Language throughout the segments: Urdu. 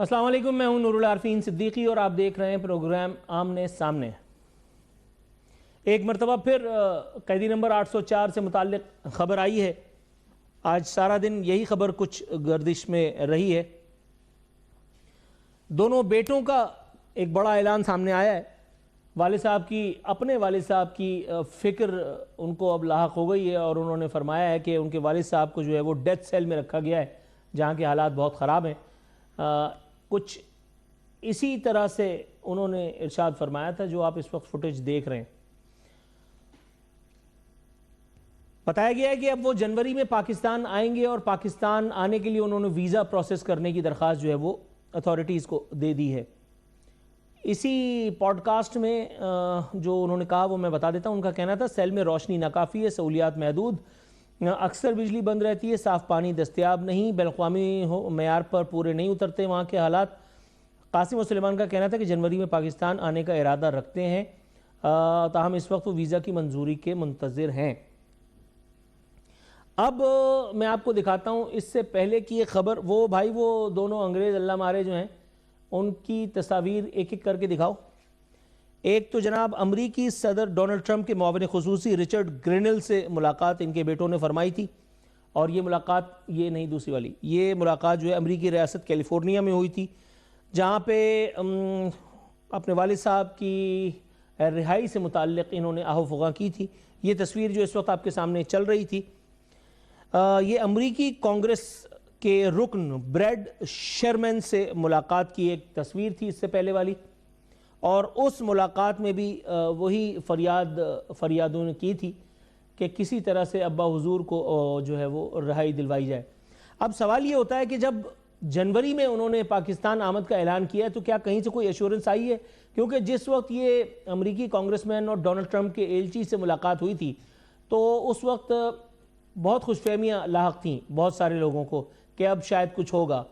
السلام علیکم، میں ہوں نور العارفین صدیقی اور آپ دیکھ رہے ہیں پروگرام آمنے سامنے۔ ایک مرتبہ پھر قیدی نمبر 804 سے متعلق خبر آئی ہے۔ آج سارا دن یہی خبر کچھ گردش میں رہی ہے۔ دونوں بیٹوں کا ایک بڑا اعلان سامنے آیا ہے۔ والد صاحب کی اپنے والد صاحب کی فکر ان کو اب لاحق ہو گئی ہے اور انہوں نے فرمایا ہے کہ ان کے والد صاحب کو جو ہے وہ ڈیتھ سیل میں رکھا گیا ہے، جہاں کے حالات بہت خراب ہیں۔ کچھ اسی طرح سے انہوں نے ارشاد فرمایا تھا جو آپ اس وقت فوٹیج دیکھ رہے ہیں۔ بتایا گیا ہے کہ اب وہ جنوری میں پاکستان آئیں گے اور پاکستان آنے کے لیے انہوں نے ویزا پروسیس کرنے کی درخواست جو ہے وہ اتھارٹیز کو دے دی ہے۔ اسی پوڈ کاسٹ میں جو انہوں نے کہا وہ میں بتا دیتا ہوں۔ ان کا کہنا تھا سیل میں روشنی ناکافی ہے، سہولیات محدود، اکثر بجلی بند رہتی ہے، صاف پانی دستیاب نہیں، بین الاقوامی معیار پر پورے نہیں اترتے وہاں کے حالات۔ قاسم و سلیمان کا کہنا تھا کہ جنوری میں پاکستان آنے کا ارادہ رکھتے ہیں، تاہم اس وقت وہ ویزا کی منظوری کے منتظر ہیں۔ اب میں آپ کو دکھاتا ہوں اس سے پہلے کی ایک خبر، وہ بھائی وہ دونوں انگریز اللہ مارے جو ہیں ان کی تصاویر ایک ایک کر کے دکھاؤ۔ ایک تو جناب امریکی صدر ڈونلڈ ٹرمپ کے معاون خصوصی رچرڈ گرینل سے ملاقات ان کے بیٹوں نے فرمائی تھی، اور یہ ملاقات یہ نہیں دوسری والی، یہ ملاقات جو ہے امریکی ریاست کیلیفورنیا میں ہوئی تھی، جہاں پہ اپنے والد صاحب کی رہائی سے متعلق انہوں نے آہ و فغاں کی تھی۔ یہ تصویر جو اس وقت آپ کے سامنے چل رہی تھی، یہ امریکی کانگریس کے رکن بریڈ شرمن سے ملاقات کی ایک تصویر تھی اس سے پہلے والی، اور اس ملاقات میں بھی وہی فریادوں نے کی تھی کہ کسی طرح سے ابا حضور کو جو ہے وہ رہائی دلوائی جائے۔ اب سوال یہ ہوتا ہے کہ جب جنوری میں انہوں نے پاکستان آمد کا اعلان کیا ہے تو کیا کہیں سے کوئی ایشورنس آئی ہے؟ کیونکہ جس وقت یہ امریکی کانگریس مین اور ڈونلڈ ٹرمپ کے ایلچی سے ملاقات ہوئی تھی تو اس وقت بہت خوش فہمیاں لاحق تھیں بہت سارے لوگوں کو کہ اب شاید کچھ ہوگا۔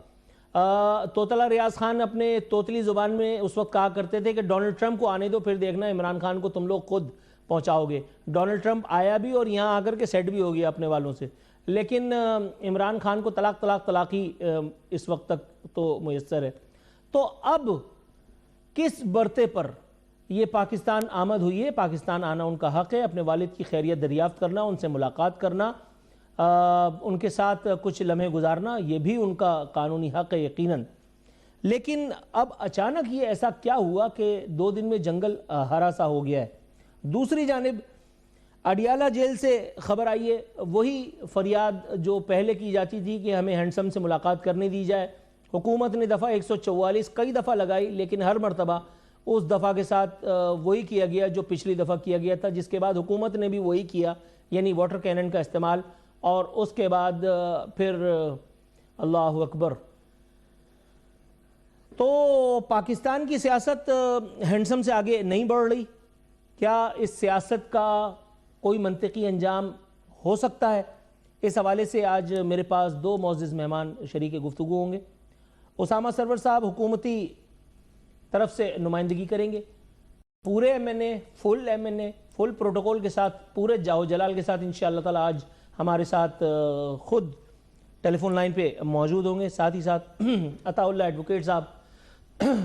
توتلا ریاض خان اپنے توتلی زبان میں اس وقت کہا کرتے تھے کہ ڈونلڈ ٹرمپ کو آنے دو، پھر دیکھنا عمران خان کو تم لوگ خود پہنچاؤ گے۔ ڈونلڈ ٹرمپ آیا بھی اور یہاں آ کر کے سیٹ بھی ہو گیا اپنے والوں سے، لیکن عمران خان کو طلاقی اس وقت تک تو میسر ہے۔ تو اب کس برتے پر یہ پاکستان آمد ہوئی ہے؟ پاکستان آنا ان کا حق ہے، اپنے والد کی خیریت دریافت کرنا، ان سے ملاقات کرنا، ان کے ساتھ کچھ لمحے گزارنا، یہ بھی ان کا قانونی حق ہے یقیناً۔ لیکن اب اچانک یہ ایسا کیا ہوا کہ 2 دن میں جنگل ہرا سا ہو گیا ہے؟ دوسری جانب اڈیالہ جیل سے خبر آئی ہے، وہی فریاد جو پہلے کی جاتی تھی کہ ہمیں ہینڈسم سے ملاقات کرنے دی جائے۔ حکومت نے دفعہ 144 کئی دفعہ لگائی، لیکن ہر مرتبہ اس دفعہ کے ساتھ وہی کیا گیا جو پچھلی دفعہ کیا گیا تھا، جس کے بعد حکومت نے بھی وہی کیا، یعنی واٹر کینن کا استعمال، اور اس کے بعد پھر اللہ اکبر۔ تو پاکستان کی سیاست ہینڈسم سے آگے نہیں بڑھ رہی، کیا اس سیاست کا کوئی منطقی انجام ہو سکتا ہے؟ اس حوالے سے آج میرے پاس 2 معزز مہمان شریک گفتگو ہوں گے۔ اسامہ سرور صاحب حکومتی طرف سے نمائندگی کریں گے، پورے ایم این اے، فل پروٹوکول کے ساتھ، پورے جاہ و جلال کے ساتھ انشاءاللہ تعالی آج ہمارے ساتھ خود ٹیلی فون لائن پہ موجود ہوں گے۔ ساتھ ہی ساتھ عطا اللہ ایڈوکیٹ صاحب،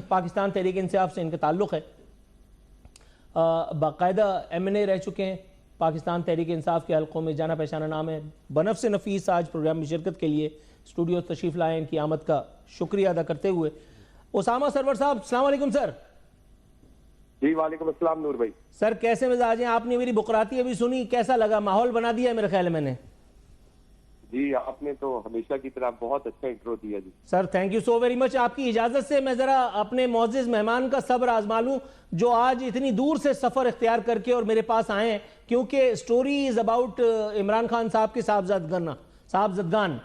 پاکستان تحریک انصاف سے ان کا تعلق ہے، باقاعدہ ایم این اے رہ چکے ہیں، پاکستان تحریک انصاف کے حلقوں میں جانا پہچانا نام ہے۔ بنفس نفیس آج پروگرام میں شرکت کے لیے اسٹوڈیو تشریف لائے، ان کی آمد کا شکریہ ادا کرتے ہوئے اسامہ سرور صاحب السلام علیکم سر۔ جی وعلیکم السلام نور بھائی۔ سر کیسے مزاج ہیں؟ آپ نے میری بقراتی ابھی سنی، کیسا لگا؟ ماحول بنا دیا ہے میرے خیال میں نے۔ جی آپ نے تو ہمیشہ کی طرح بہت اچھا انٹرو دیا جی۔ Sir thank you so very much. آپ کی اجازت سے میں ذرا اپنے معزز مہمان کا صبر آزما لوں جو آج اتنی دور سے سفر اختیار کر کے اور میرے پاس آئے ہیں، کیونکہ story is about Imran Khan صاحب کے صاحبزادگان۔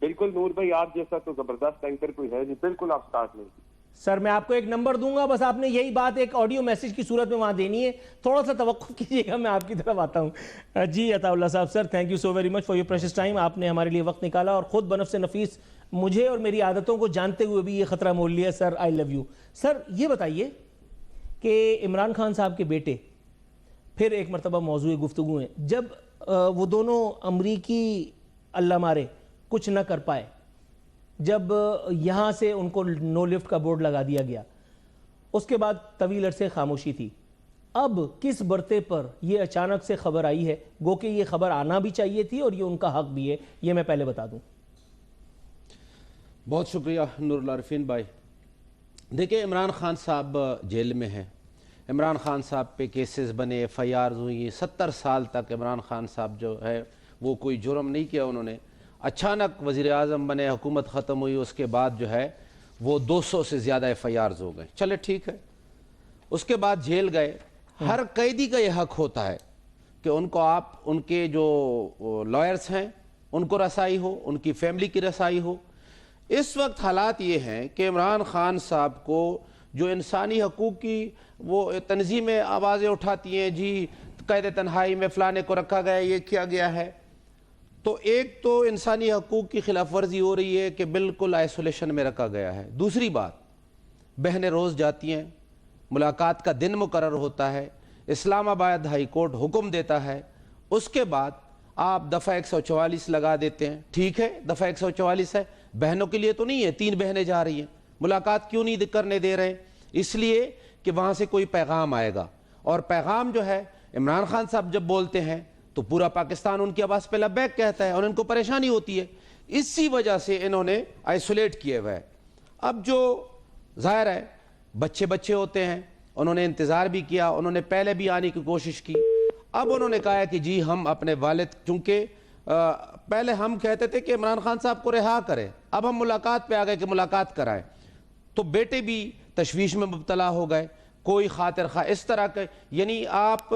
بالکل نور بھائی، آپ جیسا تو زبردست اینکر کوئی ہے نہیں، بالکل آپ سٹارٹ نہیں۔ سر میں آپ کو ایک نمبر دوں گا، بس آپ نے یہی بات ایک آڈیو میسیج کی صورت میں وہاں دینی ہے، تھوڑا سا توقف کیجئے گا، میں آپ کی طرف آتا ہوں۔ جی عطا اللہ صاحب، سر thank you so very much for your precious time, آپ نے ہمارے لیے وقت نکالا اور خود بنفس نفیس مجھے اور میری عادتوں کو جانتے ہوئے بھی یہ خطرہ مول لیا۔ سر آئی لو یو۔ سر یہ بتائیے کہ عمران خان صاحب کے بیٹے پھر ایک مرتبہ موضوع گفتگو ہیں، جب وہ دونوں امریکی اللہ مارے کچھ نہ کر پائے، جب یہاں سے ان کو نو لفٹ کا بورڈ لگا دیا گیا، اس کے بعد طویل عرصے خاموشی تھی. اب کس برتے پر یہ اچانک سے خبر آئی ہے؟ گو کہ یہ خبر آنا بھی چاہیے تھی اور یہ ان کا حق بھی ہے، یہ میں پہلے بتا دوں. بہت شکریہ نور اللہ عارفین بھائی. دیکھیں، عمران خان صاحب جیل میں ہیں. عمران خان صاحب پہ کیسز بنے، ایف آئی آرز ہوئی. 70 سال تک عمران خان صاحب جو ہے وہ کوئی جرم نہیں کیا انہوں نے. اچانک وزیر اعظم بنے، حکومت ختم ہوئی، اس کے بعد جو ہے وہ 200 سے زیادہ ایف آئی آرز ہو گئے. چلے ٹھیک ہے. اس کے بعد جیل گئے. ہر قیدی کا یہ حق ہوتا ہے کہ ان کو ان کے جو لائرز ہیں ان کو رسائی ہو، ان کی فیملی کی رسائی ہو. اس وقت حالات یہ ہیں کہ عمران خان صاحب کو جو انسانی حقوق کی وہ تنظیمیں آوازیں اٹھاتی ہیں، جی قید تنہائی میں فلانے کو رکھا گیا، یہ کیا گیا ہے، تو ایک تو انسانی حقوق کی خلاف ورزی ہو رہی ہے کہ بالکل آئسولیشن میں رکھا گیا ہے. دوسری بات، بہنیں روز جاتی ہیں، ملاقات کا دن مقرر ہوتا ہے، اسلام آباد ہائی کورٹ حکم دیتا ہے، اس کے بعد آپ دفعہ 144 لگا دیتے ہیں. ٹھیک ہے، دفعہ 144 ہے، بہنوں کے لیے تو نہیں ہے. 3 بہنیں جا رہی ہیں، ملاقات کیوں نہیں کرنے دے رہے؟ اس لیے کہ وہاں سے کوئی پیغام آئے گا، اور پیغام جو ہے عمران خان صاحب جب بولتے ہیں تو پورا پاکستان ان کی آواز پہ لبیک کہتا ہے اور ان کو پریشانی ہوتی ہے. اسی وجہ سے انہوں نے آئسولیٹ کیے ہوئے. اب جو ظاہر ہے بچے ہوتے ہیں، انہوں نے انتظار بھی کیا، انہوں نے پہلے بھی آنے کی کوشش کی. اب انہوں نے کہا ہے کہ جی ہم اپنے والد، چونکہ پہلے ہم کہتے تھے کہ عمران خان صاحب کو رہا کریں، اب ہم ملاقات پہ آ گئے کہ ملاقات کرائیں. تو بیٹے بھی تشویش میں مبتلا ہو گئے، کوئی خاطر خواہ اس طرح کے. یعنی آپ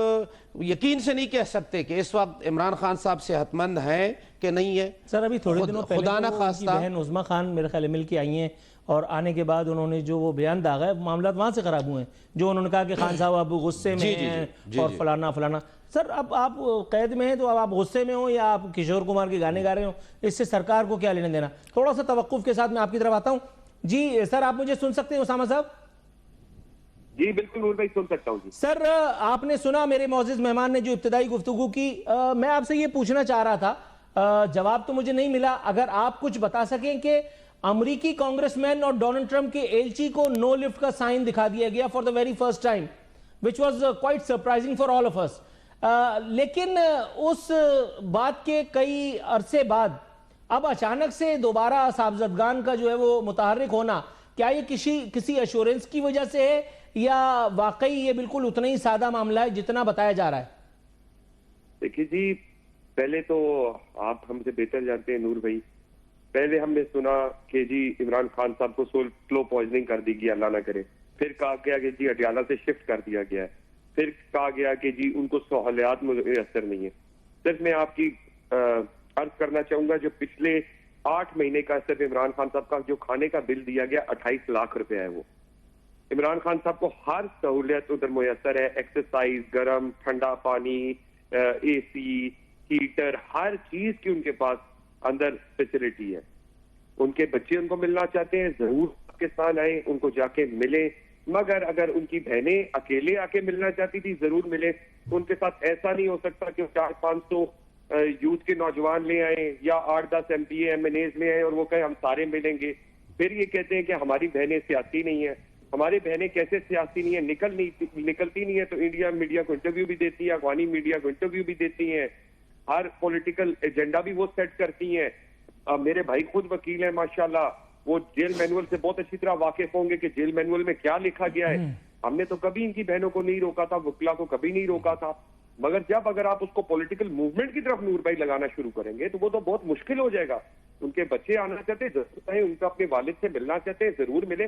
یقین سے نہیں کہہ سکتے کہ اس وقت عمران خان صاحب صحت مند ہیں کہ نہیں ہے. سر ابھی تھوڑے دنوں پہلے خدا نہ تو ان کی خواستہ بہن عظمیٰ خان میرے خیال مل کے آئی ہیں، اور آنے کے بعد انہوں نے جو وہ بیان داغا ہے، معاملات وہاں سے خراب ہوئے ہیں، جو انہوں نے کہا کہ خان صاحب اب غصے میں ہیں اور فلانا فلانا. سر اب آپ قید میں ہیں تو اب آپ غصے میں ہوں یا آپ کشور کمار کے گانے گا رہے ہوں، اس سے سرکار کو کیا لینے دینا؟ تھوڑا سا توقف کے ساتھ میں آپ کی طرف آتا ہوں. جی سر، آپ مجھے سن سکتے ہیں اسامہ صاحب؟ جی بالکل نور بھائی، سن سکتا ہوں. جی سر، آپ نے سنا میرے معزز مہمان نے جو ابتدائی گفتگو کی. میں آپ سے یہ پوچھنا چاہ رہا تھا، جواب تو مجھے نہیں ملا. اگر آپ کچھ بتا سکیں کہ امریکی کانگریس مین اور ڈونلڈ ٹرمپ کے ایلچی کو نو لفٹ کا سائن دکھا دیا گیا for the very first time, which was quite surprising for all of us. لیکن اس بات کے کئی عرصے بعد اب اچانک سے دوبارہ صاحبزدگان کا جو ہے وہ متحرک ہونا، کیا یہ کسی ایشورنس کی وجہ سے ہے یا واقعی یہ بالکل اتنا ہی سادہ معاملہ ہے جتنا بتایا جا رہا ہے؟ دیکھیے جی، پہلے تو آپ ہم سے بہتر جانتے ہیں نور بھائی، پہلے ہم نے سنا کہ جی عمران خان صاحب کو سلو پوائزننگ کر دی گئی، اللہ نہ کرے. پھر کہا گیا کہ جی اڈیالہ سے شفٹ کر دیا گیا ہے. پھر کہا گیا کہ جی ان کو سہولیات میسر نہیں ہے. صرف میں آپ کی عرض کرنا چاہوں گا، جو پچھلے 8 مہینے کا صرف عمران خان صاحب کا جو کھانے کا بل دیا گیا 28 لاکھ روپے ہے. وہ عمران خان صاحب کو ہر سہولیت ادھر میسر ہے، ایکسرسائز، گرم ٹھنڈا پانی، اے سی، ہیٹر، ہر چیز کی ان کے پاس اندر فیسلٹی ہے. ان کے بچے ان کو ملنا چاہتے ہیں، ضرور پاکستان آئیں، ان کو جا کے ملیں. مگر اگر ان کی بہنیں اکیلے آ کے ملنا چاہتی تھی، ضرور ملے. ان کے ساتھ ایسا نہیں ہو سکتا کہ 400-500 یوتھ کے نوجوان لے آئیں یا 8-10 M P A M N As لے آئیں اور وہ کہیں ہم سارے ملیں گے. پھر یہ کہتے ہیں کہ ہماری بہنیں سیاسی نہیں ہیں. ہماری بہنیں کیسے سیاسی نہیں ہیں؟ نکلتی نہیں ہے تو انڈیا میڈیا کو انٹرویو بھی دیتی ہے، افغانی میڈیا کو انٹرویو بھی دیتی ہیں، ہر پولیٹیکل ایجنڈا بھی وہ سیٹ کرتی ہیں. میرے بھائی خود وکیل ہیں ماشاءاللہ، وہ جیل مینول سے بہت اچھی طرح واقف ہوں گے کہ جیل مینول میں کیا لکھا گیا ہے. ہم نے تو کبھی ان کی بہنوں کو نہیں روکا تھا، وکلا کو کبھی نہیں روکا تھا. مگر جب اگر آپ اس کو پولیٹیکل موومنٹ کی طرف نور بھائی لگانا شروع کریں گے تو وہ تو بہت مشکل ہو جائے گا. ان کے بچے آنا چاہتے ہیں ضرور آئیں، ان کو اپنے والد سے ملنا چاہتے ہیں ضرور ملے.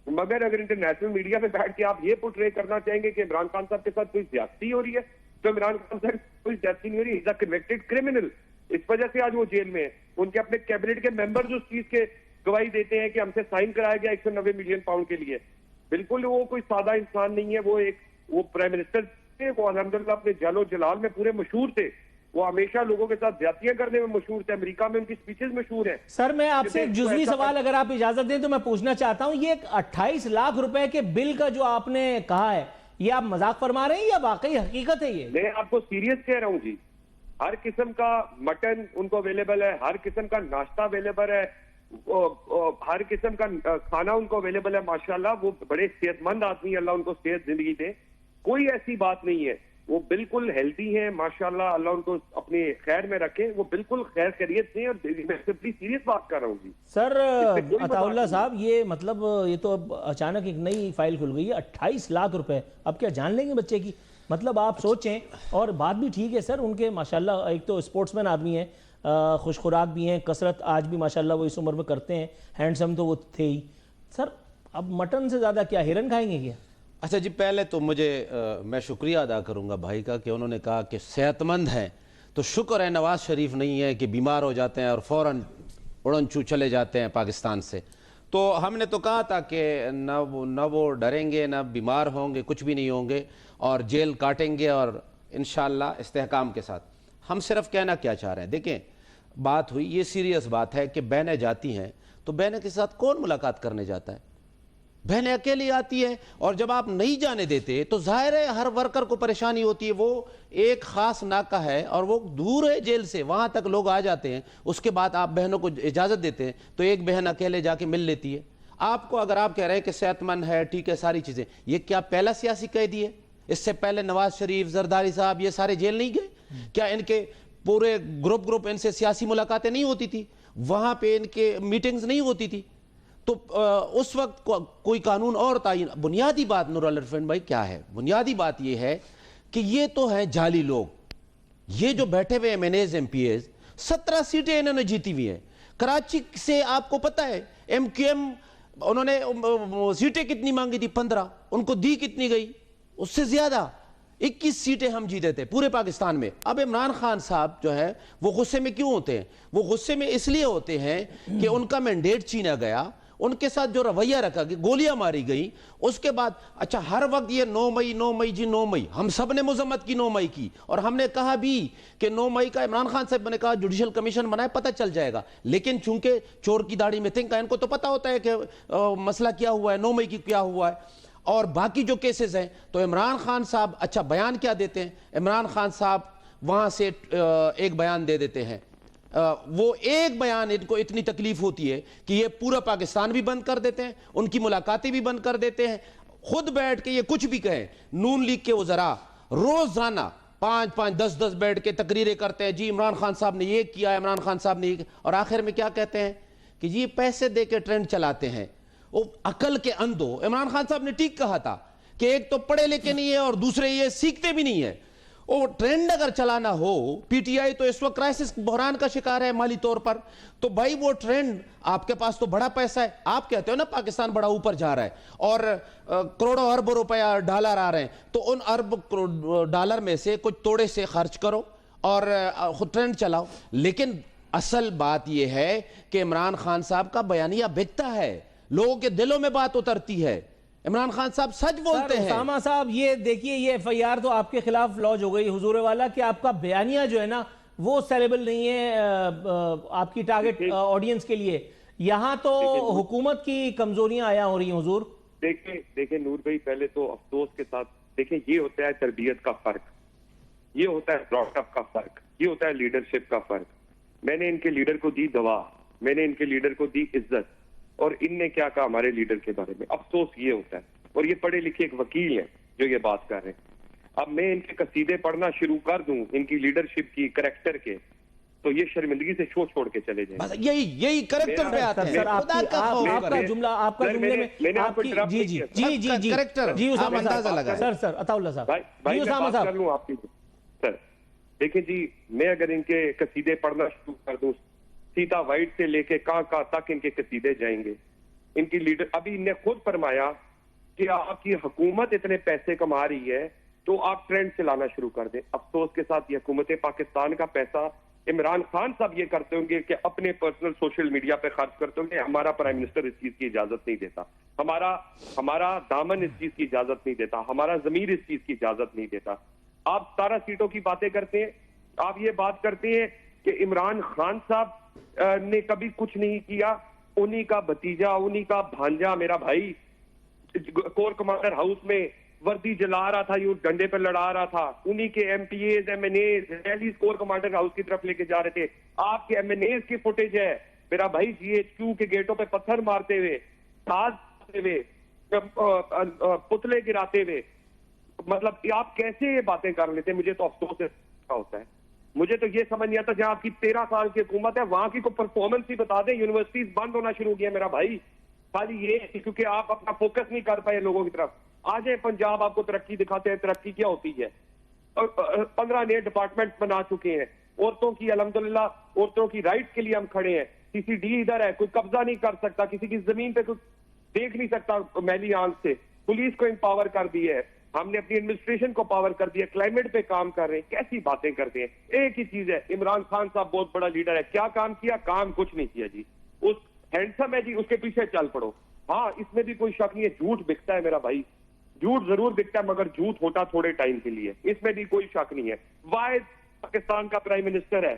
مگر اگر انٹرنیشنل میڈیا میں بیٹھ کے آپ یہ پورٹرے کرنا چاہیں گے کہ عمران خان صاحب کے ساتھ کوئی زیادتی ہو رہی ہے، تو عمران خان صاحب کوئی زیادتی نہیں ہو رہی. از اے کنوکٹڈ کرمنل. اس وجہ سے آج وہ جیل میں ہے. ان کے اپنے کیبنٹ کے ممبرز اس چیز کے گواہی دیتے ہیں کہ ہم سے سائن کرایا گیا 190 ملین پاؤنڈ کے لیے. بالکل وہ کوئی سادہ انسان نہیں ہے. وہ پرائم منسٹر تھے، وہ الحمدللہ اپنے جلال و جلال میں پورے مشہور تھے. وہ ہمیشہ لوگوں کے ساتھ زیادتیاں کرنے میں مشہور تھے. امریکہ میں ان کی سپیچز مشہور ہیں. سر میں آپ سے ایک جزوی سوال اگر آپ اجازت دیں تو میں پوچھنا چاہتا ہوں، یہ 28 لاکھ روپے کے بل کا جو آپ نے کہا ہے، یہ آپ مذاق فرما رہے ہیں یا واقعی حقیقت ہے؟ یہ میں آپ کو سیریس کہہ رہا ہوں جی. ہر قسم کا مٹن ان کو اویلیبل ہے، ہر قسم کا ناشتہ اویلیبل ہے. ہر قسم کا کھانا ان کو اویلیبل ہے ماشاءاللہ. وہ بڑے صحت مند آدمی ہیں, اللہ ان کو صحت زندگی دے, کوئی ایسی بات نہیں ہے. وہ بالکل ہیلتھی ہیں ماشاءاللہ, اللہ ان کو اپنے خیر میں رکھے. وہ بالکل خیر خیریت سے ہیں, اور میں سمپلی سیریس بات کر رہا ہوں جی. سر عطا اللہ صاحب, یہ مطلب یہ تو اب اچانک ایک نئی فائل کھل گئی ہے, 28 لاکھ روپے, اب کیا جان لیں گے بچے کی؟ مطلب آپ سوچیں. اور بات بھی ٹھیک ہے سر, ان کے ماشاءاللہ ایک تو اسپورٹس مین آدمی ہیں, خوش خوراک بھی ہیں, کثرت آج بھی ماشاءاللہ وہ اس عمر میں کرتے ہیں, ہینڈسم تو وہ تھے ہی. سر اب مٹن سے زیادہ کیا ہرن کھائیں گے کیا؟ اچھا جی, پہلے تو میں شکریہ ادا کروں گا بھائی کا کہ انہوں نے کہا کہ صحت مند ہیں. تو شکر ہے نواز شریف نہیں ہے کہ بیمار ہو جاتے ہیں اور فوراً اڑن چو چلے جاتے ہیں پاکستان سے. تو ہم نے تو کہا تھا کہ نہ وہ ڈریں گے, نہ بیمار ہوں گے, کچھ بھی نہیں ہوں گے, اور جیل کاٹیں گے, اور انشاءاللہ استحکام کے ساتھ. ہم صرف کہنا کیا چاہ رہے ہیں, دیکھیں بات ہوئی, یہ سیریس بات ہے کہ بہنیں جاتی ہیں, تو بہنیں کے ساتھ کون ملاقات کرنے جاتا ہے؟ بہنیں اکیلی آتی ہے, اور جب آپ نہیں جانے دیتے تو ظاہر ہے ہر ورکر کو پریشانی ہوتی ہے. وہ ایک خاص ناکہ ہے اور وہ دور ہے جیل سے, وہاں تک لوگ آ جاتے ہیں. اس کے بعد آپ بہنوں کو اجازت دیتے ہیں تو ایک بہن اکیلے جا کے مل لیتی ہے آپ کو. اگر آپ کہہ رہے ہیں کہ صحت مند ہے, ٹھیک ہے, ساری چیزیں, یہ کیا پہلا سیاسی قیدی ہے؟ اس سے پہلے نواز شریف, زرداری صاحب, یہ سارے جیل نہیں گئے کیا؟ ان کے پورے گروپ ان سے سیاسی ملاقاتیں نہیں ہوتی تھی, وہاں پہ ان کے میٹنگز نہیں ہوتی تھی؟ تو اس وقت کوئی قانون اور تعین. بنیادی بات نور العرفین بھائی کیا ہے؟ بنیادی بات یہ ہے کہ یہ تو ہیں جعلی لوگ. یہ جو بیٹھے ہوئے M N As, M P As, 17 سیٹیں انہوں نے جیتی ہوئی ہیں. کراچی سے آپ کو پتہ ہے ایم کیو ایم, انہوں نے سیٹیں کتنی مانگی تھی؟ 15. ان کو دی کتنی گئی؟ اس سے زیادہ, 21 سیٹیں ہم جیتے تھے پورے پاکستان میں. اب عمران خان صاحب جو ہے وہ غصے میں کیوں ہوتے ہیں؟ وہ غصے میں اس لیے ہوتے ہیں کہ ان کا مینڈیٹ چھینا گیا, ان کے ساتھ جو رویہ رکھا گیا, گولیاں ماری گئی. اس کے بعد اچھا ہر وقت یہ 9 مئی 9 مئی جی 9 مئی, ہم سب نے مذمت کی 9 مئی کی, اور ہم نے کہا بھی کہ 9 مئی کا عمران خان صاحب نے کہا جوڈیشل کمیشن بنائے, پتہ چل جائے گا. لیکن چونکہ چور کی داڑھی میں تنکا, ان کو تو پتہ ہوتا ہے کہ مسئلہ کیا ہوا ہے, 9 مئی کی کیا ہوا ہے, اور باقی جو کیسز ہیں. تو عمران خان صاحب اچھا بیان کیا دیتے ہیں؟ عمران خان صاحب وہاں سے ایک بیان دے دیتے ہیں. وہ ایک بیان ان کو اتنی تکلیف ہوتی ہے کہ یہ پورا پاکستان بھی بند کر دیتے ہیں, ان کی ملاقاتیں بھی بند کر دیتے ہیں. خود بیٹھ کے یہ کچھ بھی کہیں, نون لیگ کے وزراء روزانہ 5-5 10-10 بیٹھ کے تقریریں کرتے ہیں, جی عمران خان صاحب نے یہ کیا, عمران خان صاحب نے یہ کیا, اور آخر میں کیا کہتے ہیں کہ جی پیسے دے کے ٹرینڈ چلاتے ہیں. وہ عقل کے اندھو. عمران خان صاحب نے ٹھیک کہا تھا کہ ایک تو پڑھے لکھے نہیں ہے اور دوسرے یہ سیکھتے بھی نہیں ہے. وہ ٹرینڈ اگر چلانا ہو, پی ٹی آئی تو اس وقت کرائسس بحران کا شکار ہے مالی طور پر, تو بھائی وہ ٹرینڈ, آپ کے پاس تو بڑا پیسہ ہے, آپ کہتے ہو نا پاکستان بڑا اوپر جا رہا ہے اور کروڑوں اربوں روپیہ ڈالر آ رہے ہیں, تو ان ارب ڈالر میں سے کچھ توڑے سے خرچ کرو اور خود ٹرینڈ چلاؤ. لیکن اصل بات یہ ہے کہ عمران خان صاحب کا بیانیہ بکتا ہے, لوگوں کے دلوں میں بات اترتی ہے. عمران خان صاحب سچ بولتے ہیں. اسامہ صاحب یہ دیکھیے, یہ ایف آئی آر تو آپ کے خلاف لانچ ہو گئی حضور والا, کہ آپ کا بیانیہ جو ہے نا وہ سیلیبل نہیں ہے آپ کی ٹارگٹ آڈینس کے لیے. یہاں تو حکومت کی کمزوریاں آیا ہو رہی ہیں حضور. دیکھیں نور بھائی, پہلے تو افسوس کے ساتھ دیکھیں, یہ ہوتا ہے تربیت کا فرق, یہ ہوتا ہے براٹ اپ کا فرق, یہ ہوتا ہے لیڈرشپ کا فرق. میں نے ان کے لیڈر کو دی دوا, میں نے ان کے لیڈر کو دی عزت, اور ان نے کیا کہا ہمارے لیڈر کے بارے میں. افسوس یہ ہوتا ہے, اور یہ پڑھے لکھے ایک وکیل ہیں جو یہ بات کر رہے ہیں. اب میں ان کے قصیدے پڑھنا شروع کر دوں ان کی لیڈرشپ کی, کریکٹر کے, تو یہ شرمندگی سے چھوڑ کے چلے جائیں. یہی کریکٹر پہ آتے ہیں. آپ کا جملہ, آپ کا جملے میں آپ کی, جی جی جی جی جی جی اسامہ صاحب, سر عطا اللہ صاحب, بھائی میں بات کر لوں آپ کی. سر دیکھیں جی, میں اگر ان کے قصیدے پڑھنا شروع کر دوں, سیتا وائٹ سے لے کے کہاں تک ان کے قصیدے جائیں گے. ان کی لیڈر, ابھی ان نے خود فرمایا کہ آپ کی حکومت اتنے پیسے کما رہی ہے تو آپ ٹرینڈ چلانا شروع کر دیں. افسوس کے ساتھ یہ حکومت پاکستان کا پیسہ عمران خان صاحب یہ کرتے ہوں گے کہ اپنے پرسنل سوشل میڈیا پہ خرچ کرتے ہوں گے. ہمارا پرائم منسٹر اس چیز کی اجازت نہیں دیتا, ہمارا دامن اس چیز کی اجازت نہیں دیتا, ہمارا ضمیر اس چیز کی اجازت نہیں دیتا. آپ 17 سیٹوں کی باتیں کرتے ہیں, آپ یہ بات کرتے ہیں کہ عمران خان صاحب نے کبھی کچھ نہیں کیا. انہی کا بھتیجا, انہی کا بھانجا, میرا بھائی کور کمانڈر ہاؤس میں وردی جلا رہا تھا, یہ ڈنڈے پہ لڑا رہا تھا. انہی کے M P As, M N As rallies corps commander house کی طرف لے کے جا رہے تھے. آپ کے ایم این ایز کی فوٹیج ہے, میرا بھائی GHQ کے گیٹوں پہ پتھر مارتے ہوئے, ساز کرتے ہوئے, پتلے گراتے ہوئے, مطلب آپ کیسے یہ باتیں کر لیتے ہیں؟ مجھے تو افسوس ہوتا ہے. مجھے تو یہ سمجھ نہیں آتا, جہاں آپ کی 13 سال کی حکومت ہے وہاں کی کوئی پرفارمنس ہی بتا دیں. یونیورسٹیز بند ہونا شروع کیا میرا بھائی, خالی یہ کیونکہ آپ اپنا فوکس نہیں کر پائے لوگوں کی طرف. آ جائیں پنجاب, آپ کو ترقی دکھاتے ہیں. ترقی کیا ہوتی ہے؟ 15 نئے ڈپارٹمنٹ بنا چکے ہیں. عورتوں کی الحمدللہ عورتوں کی رائٹ کے لیے ہم کھڑے ہیں. CCD ادھر ہے, کوئی قبضہ نہیں کر سکتا, کسی کی زمین پہ کوئی دیکھ نہیں سکتا میلی آنکھ سے. پولیس کو امپاور کر دی ہے ہم نے, اپنی ایڈمنسٹریشن کو پاور کر دیا, کلائمیٹ پہ کام کر رہے ہیں. کیسی باتیں کرتے ہیں؟ ایک ہی چیز ہے, عمران خان صاحب بہت بڑا لیڈر ہے, کیا کام کیا؟ کام کچھ نہیں کیا جی. اس ہینڈسم ہے جی, اس کے پیچھے چل پڑو. ہاں اس میں بھی کوئی شک نہیں ہے, جھوٹ بکتا ہے میرا بھائی, جھوٹ ضرور بکتا ہے, مگر جھوٹ ہوتا تھوڑے ٹائم کے لیے, اس میں بھی کوئی شک نہیں ہے. واحد پاکستان کا پرائم منسٹر ہے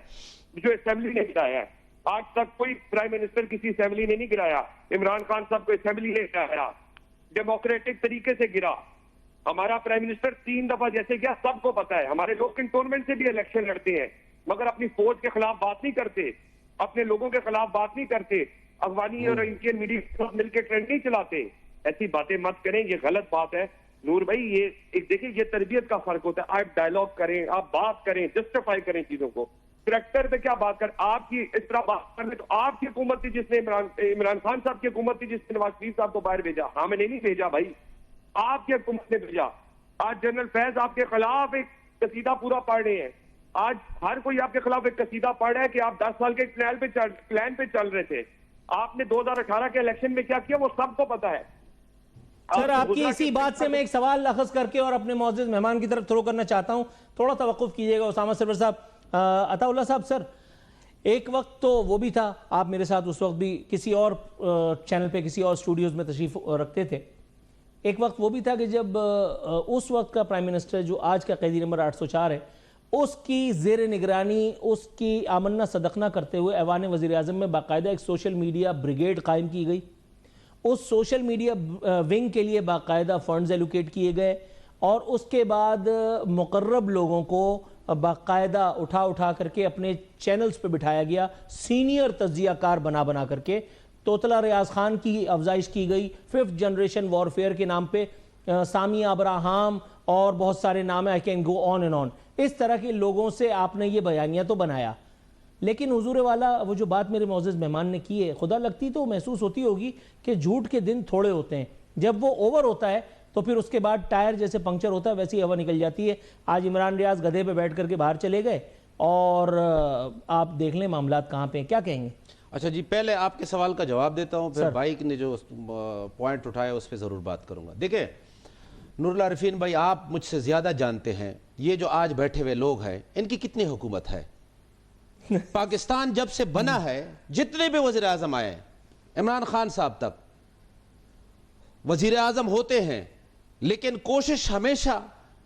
جو اسمبلی نے گرایا ہے. آج تک کوئی پرائم منسٹر کسی اسمبلی نے نہیں گرایا. عمران خان صاحب کو اسمبلی نے گرایا, ڈیموکریٹک طریقے سے گرا. ہمارا پرائم منسٹر 3 دفعہ جیسے گیا, سب کو پتا ہے. ہمارے لوگ کنٹونمنٹ سے بھی الیکشن لڑتے ہیں مگر اپنی فوج کے خلاف بات نہیں کرتے, اپنے لوگوں کے خلاف بات نہیں کرتے, افغانی اور انڈین میڈیا کے ساتھ مل کے ٹرینڈ نہیں چلاتے. ایسی باتیں مت کریں, یہ غلط بات ہے. نور بھائی یہ دیکھیں, یہ تربیت کا فرق ہوتا ہے. آپ ڈائلگ کریں, آپ بات کریں, جسٹیفائی کریں چیزوں کو. کریکٹر پہ کیا بات کر, آپ کی اس طرح بات کرنے, تو آپ کی حکومت تھی جس نے عمران خان صاحب کی حکومت تھی جس نے نواز شریف صاحب کو باہر بھیجا. ہاں میں نے نہیں بھیجا بھائی, آپ کی حکومت نے بھیجا. آج جنرل فیض آپ کے خلاف ایک قصیدہ پورا پڑھ رہے ہیں. آج ہر کوئی آپ کے خلاف ایک قصیدہ پڑھ رہا ہے کہ آپ 10 سال کے پلان پہ چل رہے تھے. آپ نے 2018 کے الیکشن میں کیا کیا وہ سب کو پتا ہے. سر آپ کی اسی بات سے میں ایک سوال اخذ کر کے اور اپنے معزز مہمان کی طرف تھرو کرنا چاہتا ہوں, تھوڑا توقف کیجئے گا اسامہ سرور صاحب. عطا اللہ صاحب, سر ایک وقت تو وہ بھی تھا, آپ میرے ساتھ اس وقت بھی کسی اور چینل پہ کسی اور اسٹوڈیوز میں تشریف رکھتے تھے. ایک وقت وہ بھی تھا کہ جب اس وقت کا پرائم منسٹر جو آج کا قیدی نمبر 804 ہے, اس کی زیر نگرانی, اس کی آمنا صدقنا کرتے ہوئے ایوان وزیر اعظم میں باقاعدہ ایک سوشل میڈیا بریگیڈ قائم کی گئی. اس سوشل میڈیا ونگ کے لیے باقاعدہ فنڈز ایلوکیٹ کیے گئے اور اس کے بعد مقرب لوگوں کو باقاعدہ اٹھا کر کے اپنے چینلز پہ بٹھایا گیا, سینئر تجزیہ کار بنا کر کے. توتلا ریاض خان کی افزائش کی گئی 5th جنریشن وارفیئر کے نام پہ, سامی ابراہام اور بہت سارے نام ہیں, I can go on and on. اس طرح کے لوگوں سے آپ نے یہ بیانیہ تو بنایا, لیکن حضور والا وہ جو بات میرے معزز مہمان نے کی ہے, خدا لگتی تو محسوس ہوتی ہوگی کہ جھوٹ کے دن تھوڑے ہوتے ہیں, جب وہ اوور ہوتا ہے تو پھر اس کے بعد ٹائر جیسے پنکچر ہوتا ہے ویسی ہوا نکل جاتی ہے. آج عمران ریاض گدھے پہ بیٹھ کر کے باہر چلے گئے اور آپ دیکھ لیں معاملات کہاں پہ, کیا کہیں گے؟ اچھا جی, پہلے آپ کے سوال کا جواب دیتا ہوں, پھر بھائی نے جو پوائنٹ اٹھایا اس پہ ضرور بات کروں گا. دیکھیں نور اللہ عارفین بھائی, آپ مجھ سے زیادہ جانتے ہیں یہ جو آج بیٹھے ہوئے لوگ ہیں ان کی کتنی حکومت ہے. پاکستان جب سے بنا ہے جتنے بھی وزیر اعظم آئے, عمران خان صاحب تک وزیر اعظم ہوتے ہیں, لیکن کوشش ہمیشہ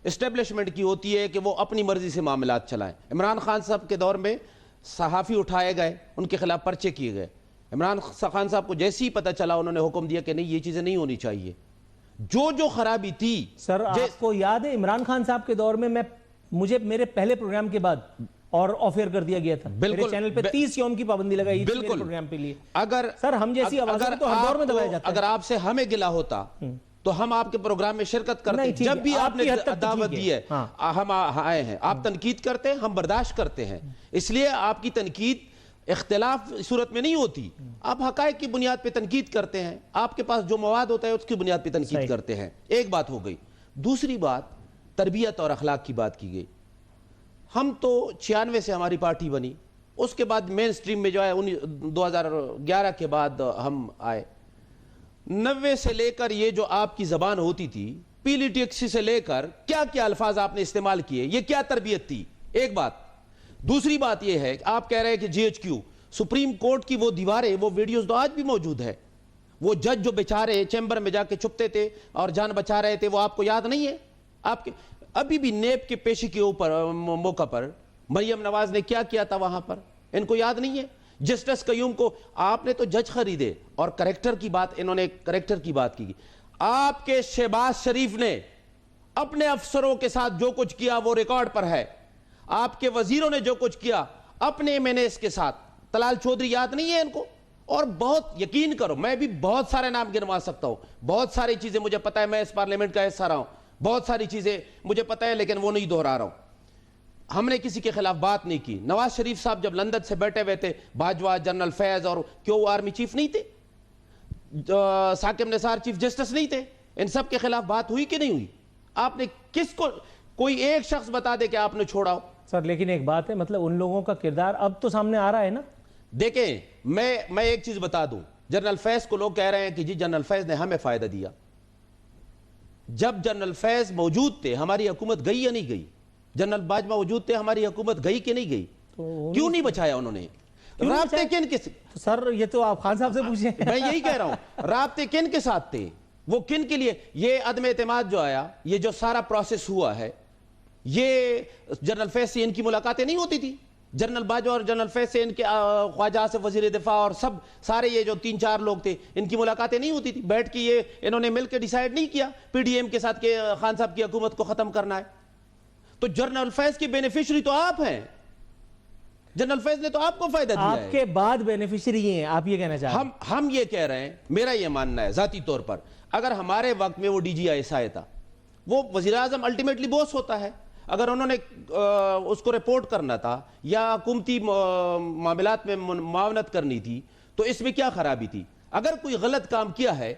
اسٹیبلشمنٹ کی ہوتی ہے کہ وہ اپنی مرضی سے معاملات چلائیں. عمران خان صاحب کے دور میں صحافی اٹھائے گئے, ان کے خلاف پرچے کیے گئے. عمران خان صاحب کو جیسے ہی پتہ چلا انہوں نے حکم دیا کہ نہیں یہ چیزیں نہیں ہونی چاہیے. جو خرابی تھی, سر آپ کو یاد ہے عمران خان صاحب کے دور میں مجھے میرے پہلے پروگرام کے بعد اور آف ایئر کر دیا گیا تھا, میرے چینل پہ 30 یوم کی پابندی لگائی تھی میرے پروگرام پہ لیے. اگر سر ہم جیسی آوازوں تو ہر دور میں دبایا جاتا ہے. اگر آپ سے ہمیں گلہ ہوتا تو ہم آپ کے پروگرام میں شرکت کرتے, جب بھی آپ نے دعوت دی ہے ہم آئے ہیں. آپ تنقید کرتے ہیں, ہم برداشت کرتے ہیں, اس لیے آپ کی تنقید اختلاف صورت میں نہیں ہوتی, آپ حقائق کی بنیاد پہ تنقید کرتے ہیں, آپ کے پاس جو مواد ہوتا ہے اس کی بنیاد پہ تنقید کرتے ہیں. ایک بات ہو گئی. دوسری بات تربیت اور اخلاق کی بات کی گئی. ہم تو 96 سے ہماری پارٹی بنی, اس کے بعد مین سٹریم میں جو ہے 2011 کے بعد ہم آئے. 90 سے لے کر یہ جو آپ کی زبان ہوتی تھی, پیلی ٹیکسی سے لے کر کیا کیا الفاظ آپ نے استعمال کیے, یہ کیا تربیت تھی؟ ایک بات. دوسری بات یہ ہے کہ آپ کہہ رہے ہیں کہ GHQ سپریم کورٹ کی وہ دیواریں, وہ ویڈیوز تو آج بھی موجود ہے. وہ جج جو بیچارے چیمبر میں جا کے چھپتے تھے اور جان بچا رہے تھے, وہ آپ کو یاد نہیں ہے؟ آپ کے ابھی بھی نیب کے پیشی کے اوپر موقع پر مریم نواز نے کیا کیا تھا وہاں پر, ان کو یاد نہیں ہے؟ جسٹس قیوم کو آپ نے تو جج خریدے, اور کریکٹر کی بات, انہوں نے کریکٹر کی بات کی. آپ کے شہباز شریف نے اپنے افسروں کے ساتھ جو کچھ کیا وہ ریکارڈ پر ہے. آپ کے وزیروں نے جو کچھ کیا اپنے MNAs کے ساتھ, طلال چودھری یاد نہیں ہے ان کو؟ اور بہت یقین کرو میں بھی بہت سارے نام گنوا سکتا ہوں, بہت ساری چیزیں مجھے پتا ہے, میں اس پارلیمنٹ کا حصہ رہا ہوں, بہت ساری چیزیں مجھے پتا ہے, لیکن وہ نہیں دہرا رہا ہوں. ہم نے کسی کے خلاف بات نہیں کی. نواز شریف صاحب جب لندن سے بیٹھے ہوئے تھے, باجوہ, جنرل فیض اور کیوں آرمی چیف نہیں تھے, ثاقب نثار چیف جسٹس نہیں تھے, ان سب کے خلاف بات ہوئی کہ نہیں ہوئی؟ آپ نے کس کو, کوئی ایک شخص بتا دے کہ آپ نے چھوڑا ہو؟ سر لیکن ایک بات ہے, مطلب ان لوگوں کا کردار اب تو سامنے آ رہا ہے نا. دیکھیں میں ایک چیز بتا دوں, جنرل فیض کو لوگ کہہ رہے ہیں کہ جی جنرل فیض نے ہمیں فائدہ دیا. جب جنرل فیض موجود تھے ہماری حکومت گئی یا نہیں گئی؟ جنرل باجوہ موجود تھے ہماری حکومت گئی کہ نہیں گئی؟ کیوں نہیں بچایا انہوں نے؟ رابطے کن کے سر یہ تو آپ خان صاحب سے پوچھیں. میں یہی کہہ رہا ہوں, رابطے کن کے ساتھ تھے, وہ کن کے لیے؟ یہ عدم اعتماد جو آیا, یہ جو سارا پروسیس ہوا ہے, یہ جنرل فیض سے ان کی ملاقاتیں نہیں ہوتی تھی؟ جنرل باجوہ اور جنرل فیض سے ان کے خواجہ آصف وزیر دفاع اور سارے یہ جو 3-4 لوگ تھے, ان کی ملاقاتیں نہیں ہوتی تھی؟ بیٹھ کے یہ انہوں نے مل کے ڈیسائیڈ نہیں کیا پی ڈی ایم کے ساتھ کہ خان صاحب کی حکومت کو ختم کرنا ہے؟ تو جنرل فیض کی بینیفیشری تو آپ ہیں, جنرل فیض نے تو آپ کو فائدہ دیا ہے. آپ کے بعد بینیفیشری ہیں, آپ یہ کہنا چاہتے ہیں؟ ہم یہ کہہ رہے ہیں, میرا یہ ماننا ہے ذاتی طور پر, اگر ہمارے وقت میں وہ ڈی جی آئی ایس آئے تھا, وہ وزیر اعظم الٹیمیٹلی باس ہوتا ہے, اگر انہوں نے اس کو رپورٹ کرنا تھا یا حکومتی معاملات میں معاونت کرنی تھی, تو اس میں کیا خرابی تھی؟ اگر کوئی غلط کام کیا ہے,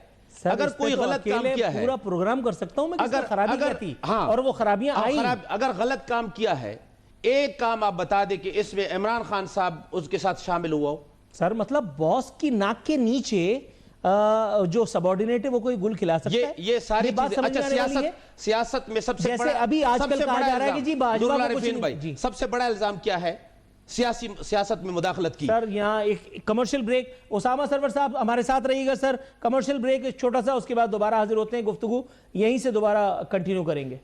اگر کوئی غلط کام کیا ہے, پورا پروگرام کر سکتا ہوں میں, کس خرابی کیا تھی اور وہ خرابیاں آئیں. اگر غلط کام کیا ہے, ایک کام آپ بتا دیں کہ اس میں عمران خان صاحب اس کے ساتھ شامل ہوا ہو. سر مطلب باس کی ناک کے نیچے جو سبارڈینیٹ ہے وہ کوئی گل کھلا سکتا ہے؟ یہ ساری بات چیزیں, سمجھ آنے والی ہے. سیاست میں سب سے جیسے ابھی آج کل کہا جا رہا ہے کہ جی باجوہ کو کچھ نہیں. سب سے بڑا الزام کیا ہے سیاست میں مداخلت کی؟ سر یہاں ایک کمرشل بریک, اسامہ سرور صاحب ہمارے ساتھ رہیے گا سر. کمرشل بریک چھوٹا سا, اس کے بعد دوبارہ حاضر ہوتے ہیں, گفتگو یہیں سے دوبارہ کنٹینیو کریں گے.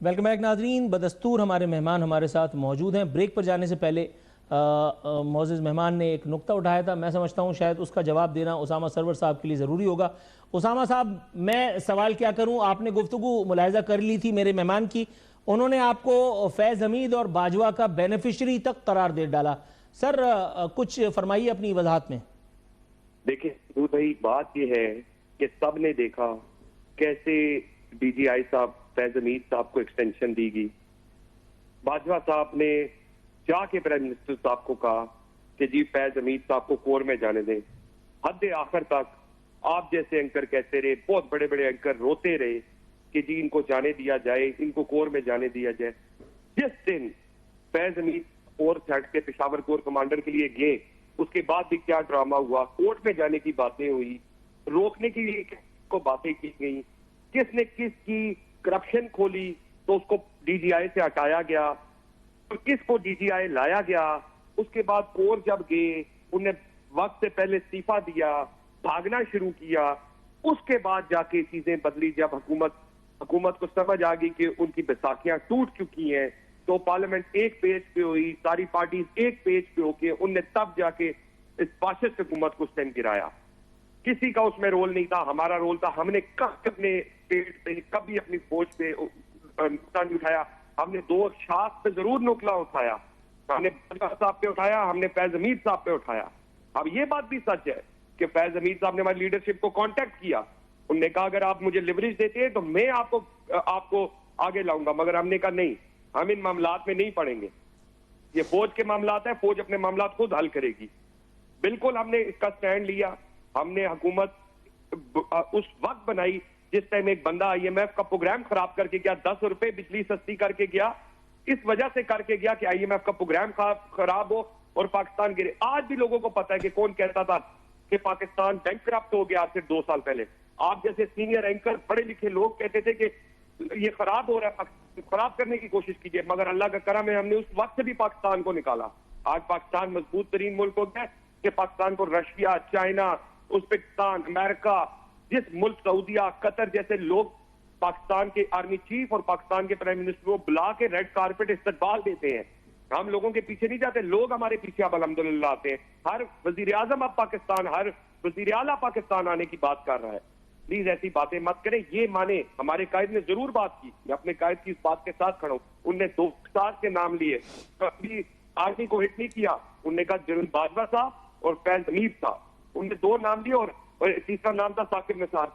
ویلکم بیک ناظرین. بدستور ہمارے مہمان ہمارے ساتھ موجود ہیں. بریک پر جانے سے پہلے معزز مہمان نے ایک نقطہ اٹھایا تھا, میں سمجھتا ہوں شاید اس کا جواب دینا اسامہ سرور صاحب کے لیے ضروری ہوگا. اسامہ صاحب, میں سوال کیا کروں, آپ نے گفتگو ملاحظہ کر لی تھی میرے مہمان کی, انہوں نے آپ کو فیض حمید اور باجوہ کا بینیفیشری تک قرار دے ڈالا. سر کچھ فرمائیے اپنی وضاحت میں. دیکھیں بھائی, بات یہ ہے کہ سب نے دیکھا کیسے ڈی جی آئی صاحب فیض حمید صاحب کو ایکسٹینشن دی گئی. باجوہ صاحب نے جا کے پرائم منسٹر صاحب کو کہا کہ جی فیض حمید صاحب کو کور میں جانے دیں. حد آخر تک آپ جیسے اینکر کہتے رہے, بہت بڑے بڑے اینکر روتے رہے کہ جی ان کو جانے دیا جائے, ان کو کور میں جانے دیا جائے. جس دن فیض حمید اور چھٹ کے پشاور کور کمانڈر کے لیے گئے, اس کے بعد بھی کیا ڈرامہ ہوا, کورٹ میں جانے کی باتیں ہوئی, روکنے کے لیے کو باتیں کی گئی, کس نے کس کی کرپشن کھولی تو اس کو ڈی جی آئی سے ہٹایا گیا, اور کس کو ڈی جی آئی لایا گیا. اس کے بعد کور جب گئے, انہیں وقت سے پہلے استعفیٰ دیا, بھاگنا شروع کیا. اس کے بعد جا کے چیزیں بدلی, جب حکومت کو سمجھ آ گئی کہ ان کی بیساکھیاں ٹوٹ چکی ہیں, تو پارلیمنٹ ایک پیج پہ ہوئی, ساری پارٹیز ایک پیج پہ ہو کے ان نے تب جا کے اس فاشسٹ حکومت کو سٹینڈ گرایا. کسی کا اس میں رول نہیں تھا, ہمارا رول تھا. ہم نے کبھی اپنے پیٹ پہ, کبھی اپنی فوج پہ نقطہ نہیں اٹھایا. ہم نے 2 شاخ پہ ضرور نقطہ اٹھایا, ہم نے باجوہ صاحب پہ اٹھایا, ہم نے فیض حمید صاحب پہ اٹھایا. اب یہ بات بھی سچ ہے کہ فیض حمید صاحب نے ہماری لیڈرشپ کو کانٹیکٹ کیا, انہوں نے کہا اگر آپ مجھے لیوریج دیتے ہیں تو میں آپ کو آگے لاؤں گا, مگر ہم نے کہا نہیں, ہم ان معاملات میں نہیں پڑیں گے, یہ فوج کے معاملات ہیں, فوج اپنے معاملات خود حل کرے گی. بالکل ہم نے اس کا سٹینڈ لیا. ہم نے حکومت اس وقت بنائی جس ٹائم ایک بندہ آئی ایم ایف کا پروگرام خراب کر کے گیا, 10 روپے بجلی سستی کر کے گیا, اس وجہ سے کر کے گیا کہ آئی ایم ایف کا پروگرام خراب ہو اور پاکستان گرے. آج بھی لوگوں کو پتا ہے کہ کون کہتا تھا کہ پاکستان بینک کرپٹ ہو گیا صرف 2 سال پہلے. آپ جیسے سینئر اینکر پڑھے لکھے لوگ کہتے تھے کہ یہ خراب ہو رہا ہے, خراب کرنے کی کوشش کیجیے, مگر اللہ کا کرم ہے ہم نے اس وقت سے بھی پاکستان کو نکالا. آج پاکستان مضبوط ترین ملک ہو گیا کہ پاکستان کو رشیا, چائنا, ازبکستان, امریکہ, جس ملک سعودیہ, قطر جیسے لوگ پاکستان کے آرمی چیف اور پاکستان کے پرائم منسٹر کو بلا کے ریڈ کارپٹ استقبال دیتے ہیں. ہم لوگوں کے پیچھے نہیں جاتے, لوگ ہمارے پیچھے اب الحمدللہ آتے ہیں. ہر وزیر اعظم اب پاکستان, ہر وزیر اعلیٰ پاکستان آنے کی بات کر رہا ہے. پلیز ایسی باتیں مت کریں. یہ مانے ہمارے قائد نے ضرور بات کی, میں اپنے قائد کی اس بات کے ساتھ کھڑا ہوں. ان نے 2 اسٹار کے نام لیے, کبھی آرمی کو ہٹ نہیں کیا. ان نے کہا جنرل باجوہ صاحب اور فیض حمید صاحب, ان نے 2 نام لیے, اور تیسرا نام تھا ثاقب نثار.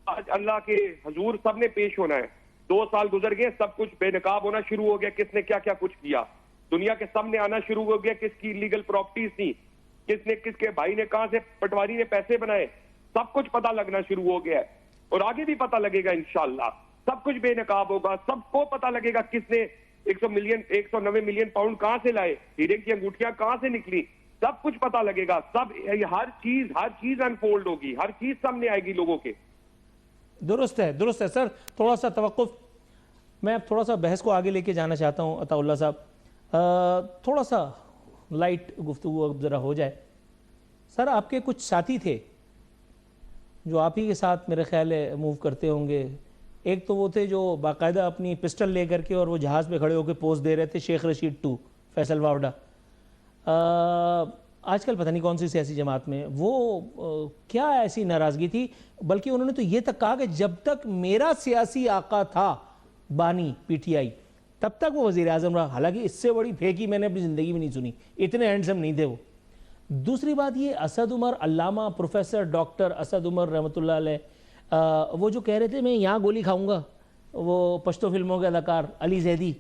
آج اللہ کے حضور سب نے پیش ہونا ہے. 2 سال گزر گئے, سب کچھ بے نقاب ہونا شروع ہو گیا. کس نے کیا کیا کچھ کیا, دنیا کے سامنے آنا شروع ہو گیا. کس کی لیگل پراپرٹیز تھی, کس کے بھائی نے کہاں سے پٹواری نے پیسے بنائے, سب کچھ پتہ لگنا شروع ہو گیا ہے. اور آگے بھی پتہ لگے گا انشاءاللہ. سب کچھ بے نقاب ہوگا, سب کو پتہ لگے گا کس نے 190 ملین پاؤنڈ کہاں سے لائے, ہیرے کی انگوٹھیاں کہاں سے نکلی, سب کچھ پتہ لگے گا. سب ہر چیز انفولڈ ہوگی, ہر چیز سامنے آئے گی لوگوں کے. درست ہے سر. تھوڑا سا توقف, میں اب تھوڑا سا بحث کو آگے لے کے جانا چاہتا ہوں. عطا اللہ صاحب, تھوڑا سا لائٹ گفتگو اب ذرا ہو جائے. سر آپ کے کچھ ساتھی تھے جو آپ ہی کے ساتھ میرے خیال ہے موو کرتے ہوں گے. ایک تو وہ تھے جو باقاعدہ اپنی پسٹل لے کر کے اور وہ جہاز پہ کھڑے ہو کے پوز دے رہے تھے, شیخ رشید 2 فیصل واوڈا. آج کل پتہ نہیں کون سی سیاسی جماعت میں, وہ کیا ایسی ناراضگی تھی, بلکہ انہوں نے تو یہ تک کہا کہ جب تک میرا سیاسی آقا تھا بانی پی ٹی آئی تب تک وہ وزیر اعظم رہا. حالانکہ اس سے بڑی پھینکی میں نے اپنی زندگی میں نہیں سنی, اتنے ہینڈسم نہیں تھے وہ. دوسری بات یہ, اسد عمر, علامہ پروفیسر ڈاکٹر اسد عمر رحمۃ اللہ علیہ, وہ جو کہہ رہے تھے میں یہاں گولی کھاؤں گا, وہ پشتو فلموں کے اداکار علی زیدی,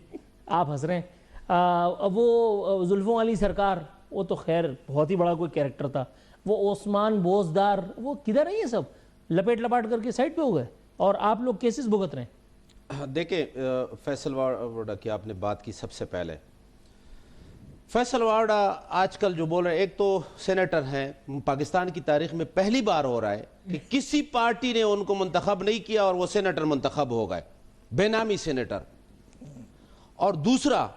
آپ ہنس رہے ہیں, وہ زلفوں علی سرکار, وہ تو خیر بہت ہی بڑا کوئی کیریکٹر تھا, وہ عثمان بوزدار, وہ کدھر ہیں یہ سب, لپیٹ لپاٹ کر کے سائڈ پہ ہو گئے اور آپ لوگ کیسز بھگت رہے ہیں. دیکھیں فیصل واوڈا کی آپ نے بات کی, سب سے پہلے فیصل واوڈا آج کل جو بول رہے ہیں, ایک تو سینیٹر ہیں, پاکستان کی تاریخ میں پہلی بار ہو رہا ہے کہ کسی پارٹی نے ان کو منتخب نہیں کیا اور وہ سینیٹر منتخب ہو گئے, بے نامی سینیٹر. اور دوسرا,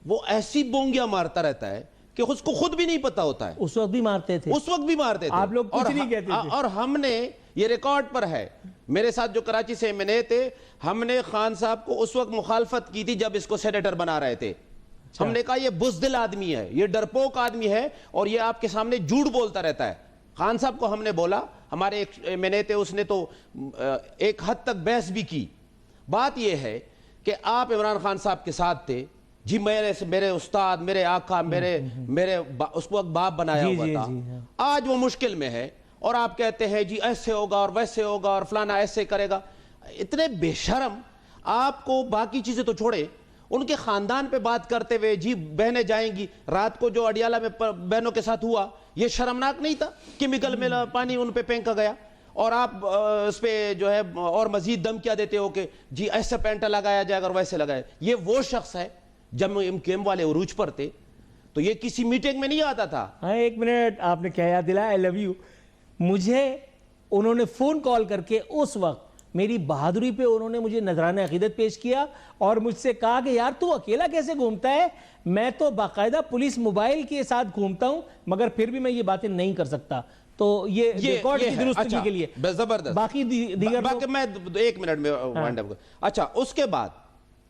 وہ ایسی بونگیاں مارتا رہتا ہے کہ اس کو خود بھی نہیں پتا ہوتا ہے. اس وقت بھی مارتے تھے, آپ لوگ کچھ نہیں کہتے تھے. اور ہم نے یہ ریکارڈ پر ہے, میرے ساتھ جو کراچی سے MNA تھے, ہم نے خان صاحب کو اس وقت مخالفت کی تھی جب اس کو سینیٹر بنا رہے تھے. ہم نے کہا یہ بزدل آدمی ہے, یہ ڈرپوک آدمی ہے, اور یہ آپ کے سامنے جھوٹ بولتا رہتا ہے. خان صاحب کو ہم نے بولا, ہمارے ایک MNA تھے, اس نے تو ایک حد تک بحث بھی کی. بات یہ ہے کہ آپ عمران خان صاحب کے ساتھ تھے, جی میرے استاد, میرے آقا, میرے اس کو باپ بنایا ہوا تھا. آج وہ مشکل میں ہے اور آپ کہتے ہیں جی ایسے ہوگا اور ویسے ہوگا اور فلانا ایسے کرے گا. اتنے بے شرم. آپ کو باقی چیزیں تو چھوڑے, ان کے خاندان پہ بات کرتے ہوئے, جی بہنیں جائیں گی, رات کو جو اڈیالہ میں بہنوں کے ساتھ ہوا یہ شرمناک نہیں تھا؟ کیمیکل میں پانی ان پہ پھینکا گیا, اور آپ اس پہ جو ہے اور مزید دم کیا دیتے ہو کہ جی ایسا پینٹا لگایا جائے گا اور ویسے لگایا. یہ وہ شخص ہے, جب MKM والے عروج پر تھے تو یہ کسی میٹنگ میں نہیں آتا تھا. ہاں ایک منٹ, آپ نے کیا یاد دلایا, I love you. مجھے انہوں نے فون کال کر کے اس وقت میری بہادری پہ انہوں نے مجھے نذرانہ عقیدت پیش کیا اور مجھ سے کہا کہ یار تو اکیلا کیسے گھومتا ہے, میں تو باقاعدہ پولیس موبائل کے ساتھ گھومتا ہوں, مگر پھر بھی میں یہ باتیں نہیں کر سکتا. تو یہ ریکارڈ کی درستگی کے لیے زبردست. باقی دیگر باقی میں 1 منٹ میں وائنڈ اپ. اچھا, اس کے بعد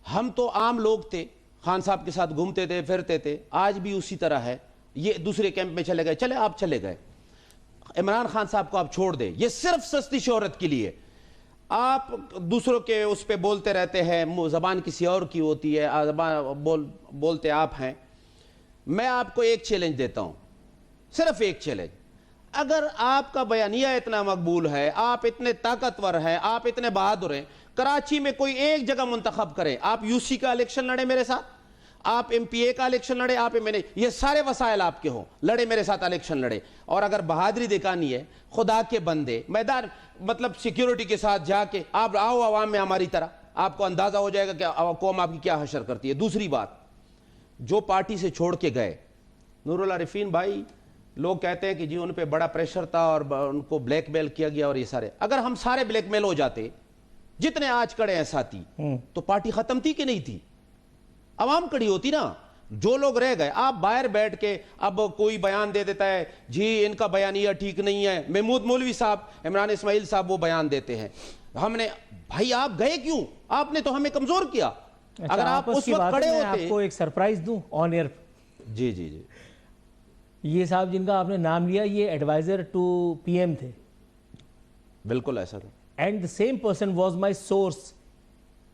ہم تو عام لوگ تھے, خان صاحب کے ساتھ گھومتے تھے, پھرتے تھے, آج بھی اسی طرح ہے. یہ دوسرے کیمپ میں چلے گئے, چلے آپ چلے گئے, عمران خان صاحب کو آپ چھوڑ دیں, یہ صرف سستی شہرت کے لیے. آپ دوسروں کے اس پہ بولتے رہتے ہیں, زبان کسی اور کی ہوتی ہے, بولتے آپ ہیں. میں آپ کو ایک چیلنج دیتا ہوں, صرف ایک چیلنج. اگر آپ کا بیانیہ اتنا مقبول ہے, آپ اتنے طاقتور ہیں, آپ اتنے بہادر ہیں, کراچی میں کوئی ایک جگہ منتخب کریں. آپ UC کا الیکشن لڑے میرے ساتھ, آپ MPA کا الیکشن لڑے, آپ MNA, یہ سارے وسائل آپ کے ہوں, لڑے میرے ساتھ الیکشن لڑے. اور اگر بہادری دکھانی ہے, خدا کے بندے میدان مطلب سیکیورٹی کے ساتھ جا کے آپ آؤ عوام میں ہماری طرح, آپ کو اندازہ ہو جائے گا کہ قوم آپ کی کیا حشر کرتی ہے. دوسری بات, جو پارٹی سے چھوڑ کے گئے, نور العارفین بھائی, لوگ کہتے ہیں کہ جی ان پہ بڑا پریشر تھا اور ان کو بلیک میل کیا گیا اور یہ سارے. اگر ہم سارے بلیک میل ہو جاتے جتنے آج کڑے ہیں ساتھی, تو پارٹی ختم تھی کہ نہیں تھی؟ عوام کڑی ہوتی نا. جو لوگ رہ گئے, آپ باہر بیٹھ کے اب کوئی بیان دے دیتا ہے جی ان کا بیانیہ ٹھیک نہیں ہے, محمود مولوی صاحب, عمران اسماعیل صاحب وہ بیان دیتے ہیں. ہم نے, بھائی آپ گئے کیوں؟ آپ نے تو ہمیں کمزور کیا. اگر آپ اس وقت کھڑے ہوتے. آپ کو ایک سرپرائز دوں آن ایئر, جی جی جی یہ صاحب جن کا آپ نے نام لیا یہ ایڈوائزر ٹو پی ایم تھے, بالکل ایسا تھا. And the same person was my source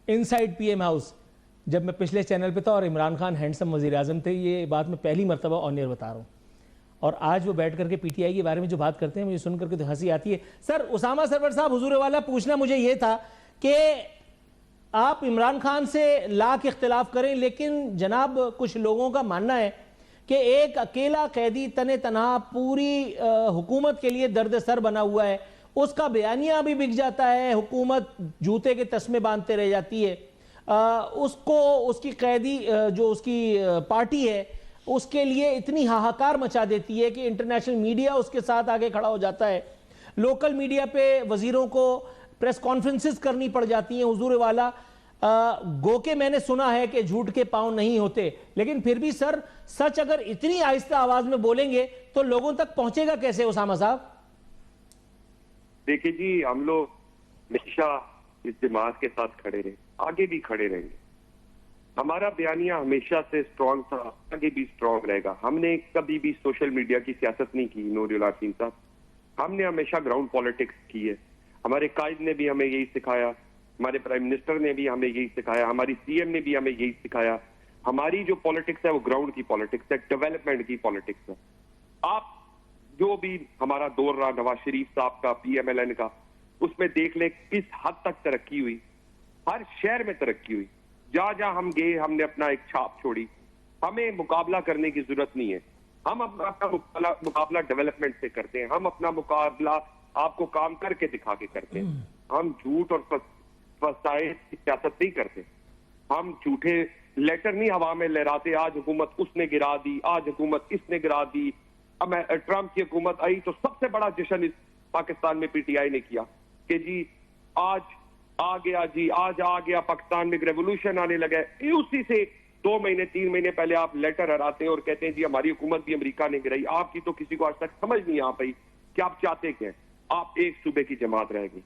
inside PM house جب میں پچھلے چینل پہ تھا اور عمران خان ہینڈسم وزیر اعظم تھے. یہ بات میں پہلی مرتبہ آن ایئر بتا رہا ہوں, اور آج وہ بیٹھ کر کے پی ٹی آئی کے بارے میں جو بات کرتے ہیں مجھے سن کر کے تو ہنسی آتی ہے. سر اسامہ سرور صاحب, حضور والا پوچھنا مجھے یہ تھا کہ آپ عمران خان سے لاکھ اختلاف کریں, لیکن جناب کچھ لوگوں کا ماننا ہے کہ ایک اکیلا قیدی تن تنہا پوری حکومت کے لیے درد سر بنا ہوا ہے, اس کا بیانیہ بھی بک جاتا ہے, حکومت جوتے کے تسمے باندھتے رہ جاتی ہے, اس کو اس کی قیدی جو اس کی پارٹی ہے اس کے لیے اتنی ہاہاکار مچا دیتی ہے کہ انٹرنیشنل میڈیا اس کے ساتھ آگے کھڑا ہو جاتا ہے, لوکل میڈیا پہ وزیروں کو پریس کانفرنسز کرنی پڑ جاتی ہیں. حضور والا گو کہ میں نے سنا ہے کہ جھوٹ کے پاؤں نہیں ہوتے, لیکن پھر بھی سر سچ اگر اتنی آہستہ آواز میں بولیں گے تو لوگوں تک پہنچے گا کیسے اسامہ صاحب؟ دیکھیں جی, ہم لوگ ہمیشہ اس جماعت کے ساتھ کھڑے رہے, آگے بھی کھڑے رہیں گے. ہمارا بیانیہ ہمیشہ سے سٹرونگ تھا, آگے بھی سٹرونگ رہے گا. ہم نے کبھی بھی سوشل میڈیا کی سیاست نہیں کی نور العارفین صاحب, ہم نے ہمیشہ گراؤنڈ پالیٹکس کی ہے. ہمارے قائد نے بھی ہمیں یہی سکھایا, ہمارے پرائم منسٹر نے بھی ہمیں یہی سکھایا, ہماری سی ایم نے بھی ہمیں یہی سکھایا. ہماری جو پالیٹکس ہے وہ گراؤنڈ کی پالیٹکس ہے, ڈیولپمنٹ کی پالیٹکس ہے. آپ جو بھی ہمارا دور رہا نواز شریف صاحب کا, پی ایم ایل این کا, اس میں دیکھ لیں کس حد تک ترقی ہوئی, ہر شہر میں ترقی ہوئی. جہاں جہاں ہم گئے ہم نے اپنا ایک چھاپ چھوڑی. ہمیں مقابلہ کرنے کی ضرورت نہیں ہے, ہم اپنا مقابلہ ڈیولپمنٹ سے کرتے ہیں, ہم اپنا مقابلہ آپ کو کام کر کے دکھا کے کرتے ہیں. ہم جھوٹ اور فسائد کی سیاست نہیں کرتے, ہم جھوٹے لیٹر نہیں ہوا میں لہراتے, آج حکومت اس نے گرا دی, آج حکومت اس نے گرا دی. اب ٹرمپ کی حکومت آئی تو سب سے بڑا جشن اس پاکستان میں پی ٹی آئی نے کیا کہ جی آج آ گیا, جی آج آ گیا پاکستان میں ایک ریولوشن آنے لگا ہے. اسی سے 2 مہینے 3 مہینے پہلے آپ لیٹر ہراتے ہیں اور کہتے ہیں جی ہماری حکومت بھی امریکہ نے گرائی. آپ کی تو کسی کو آج تک سمجھ نہیں آ پائی کہ آپ چاہتے کیا ہیں. آپ ایک صوبے کی جماعت رہ گئی,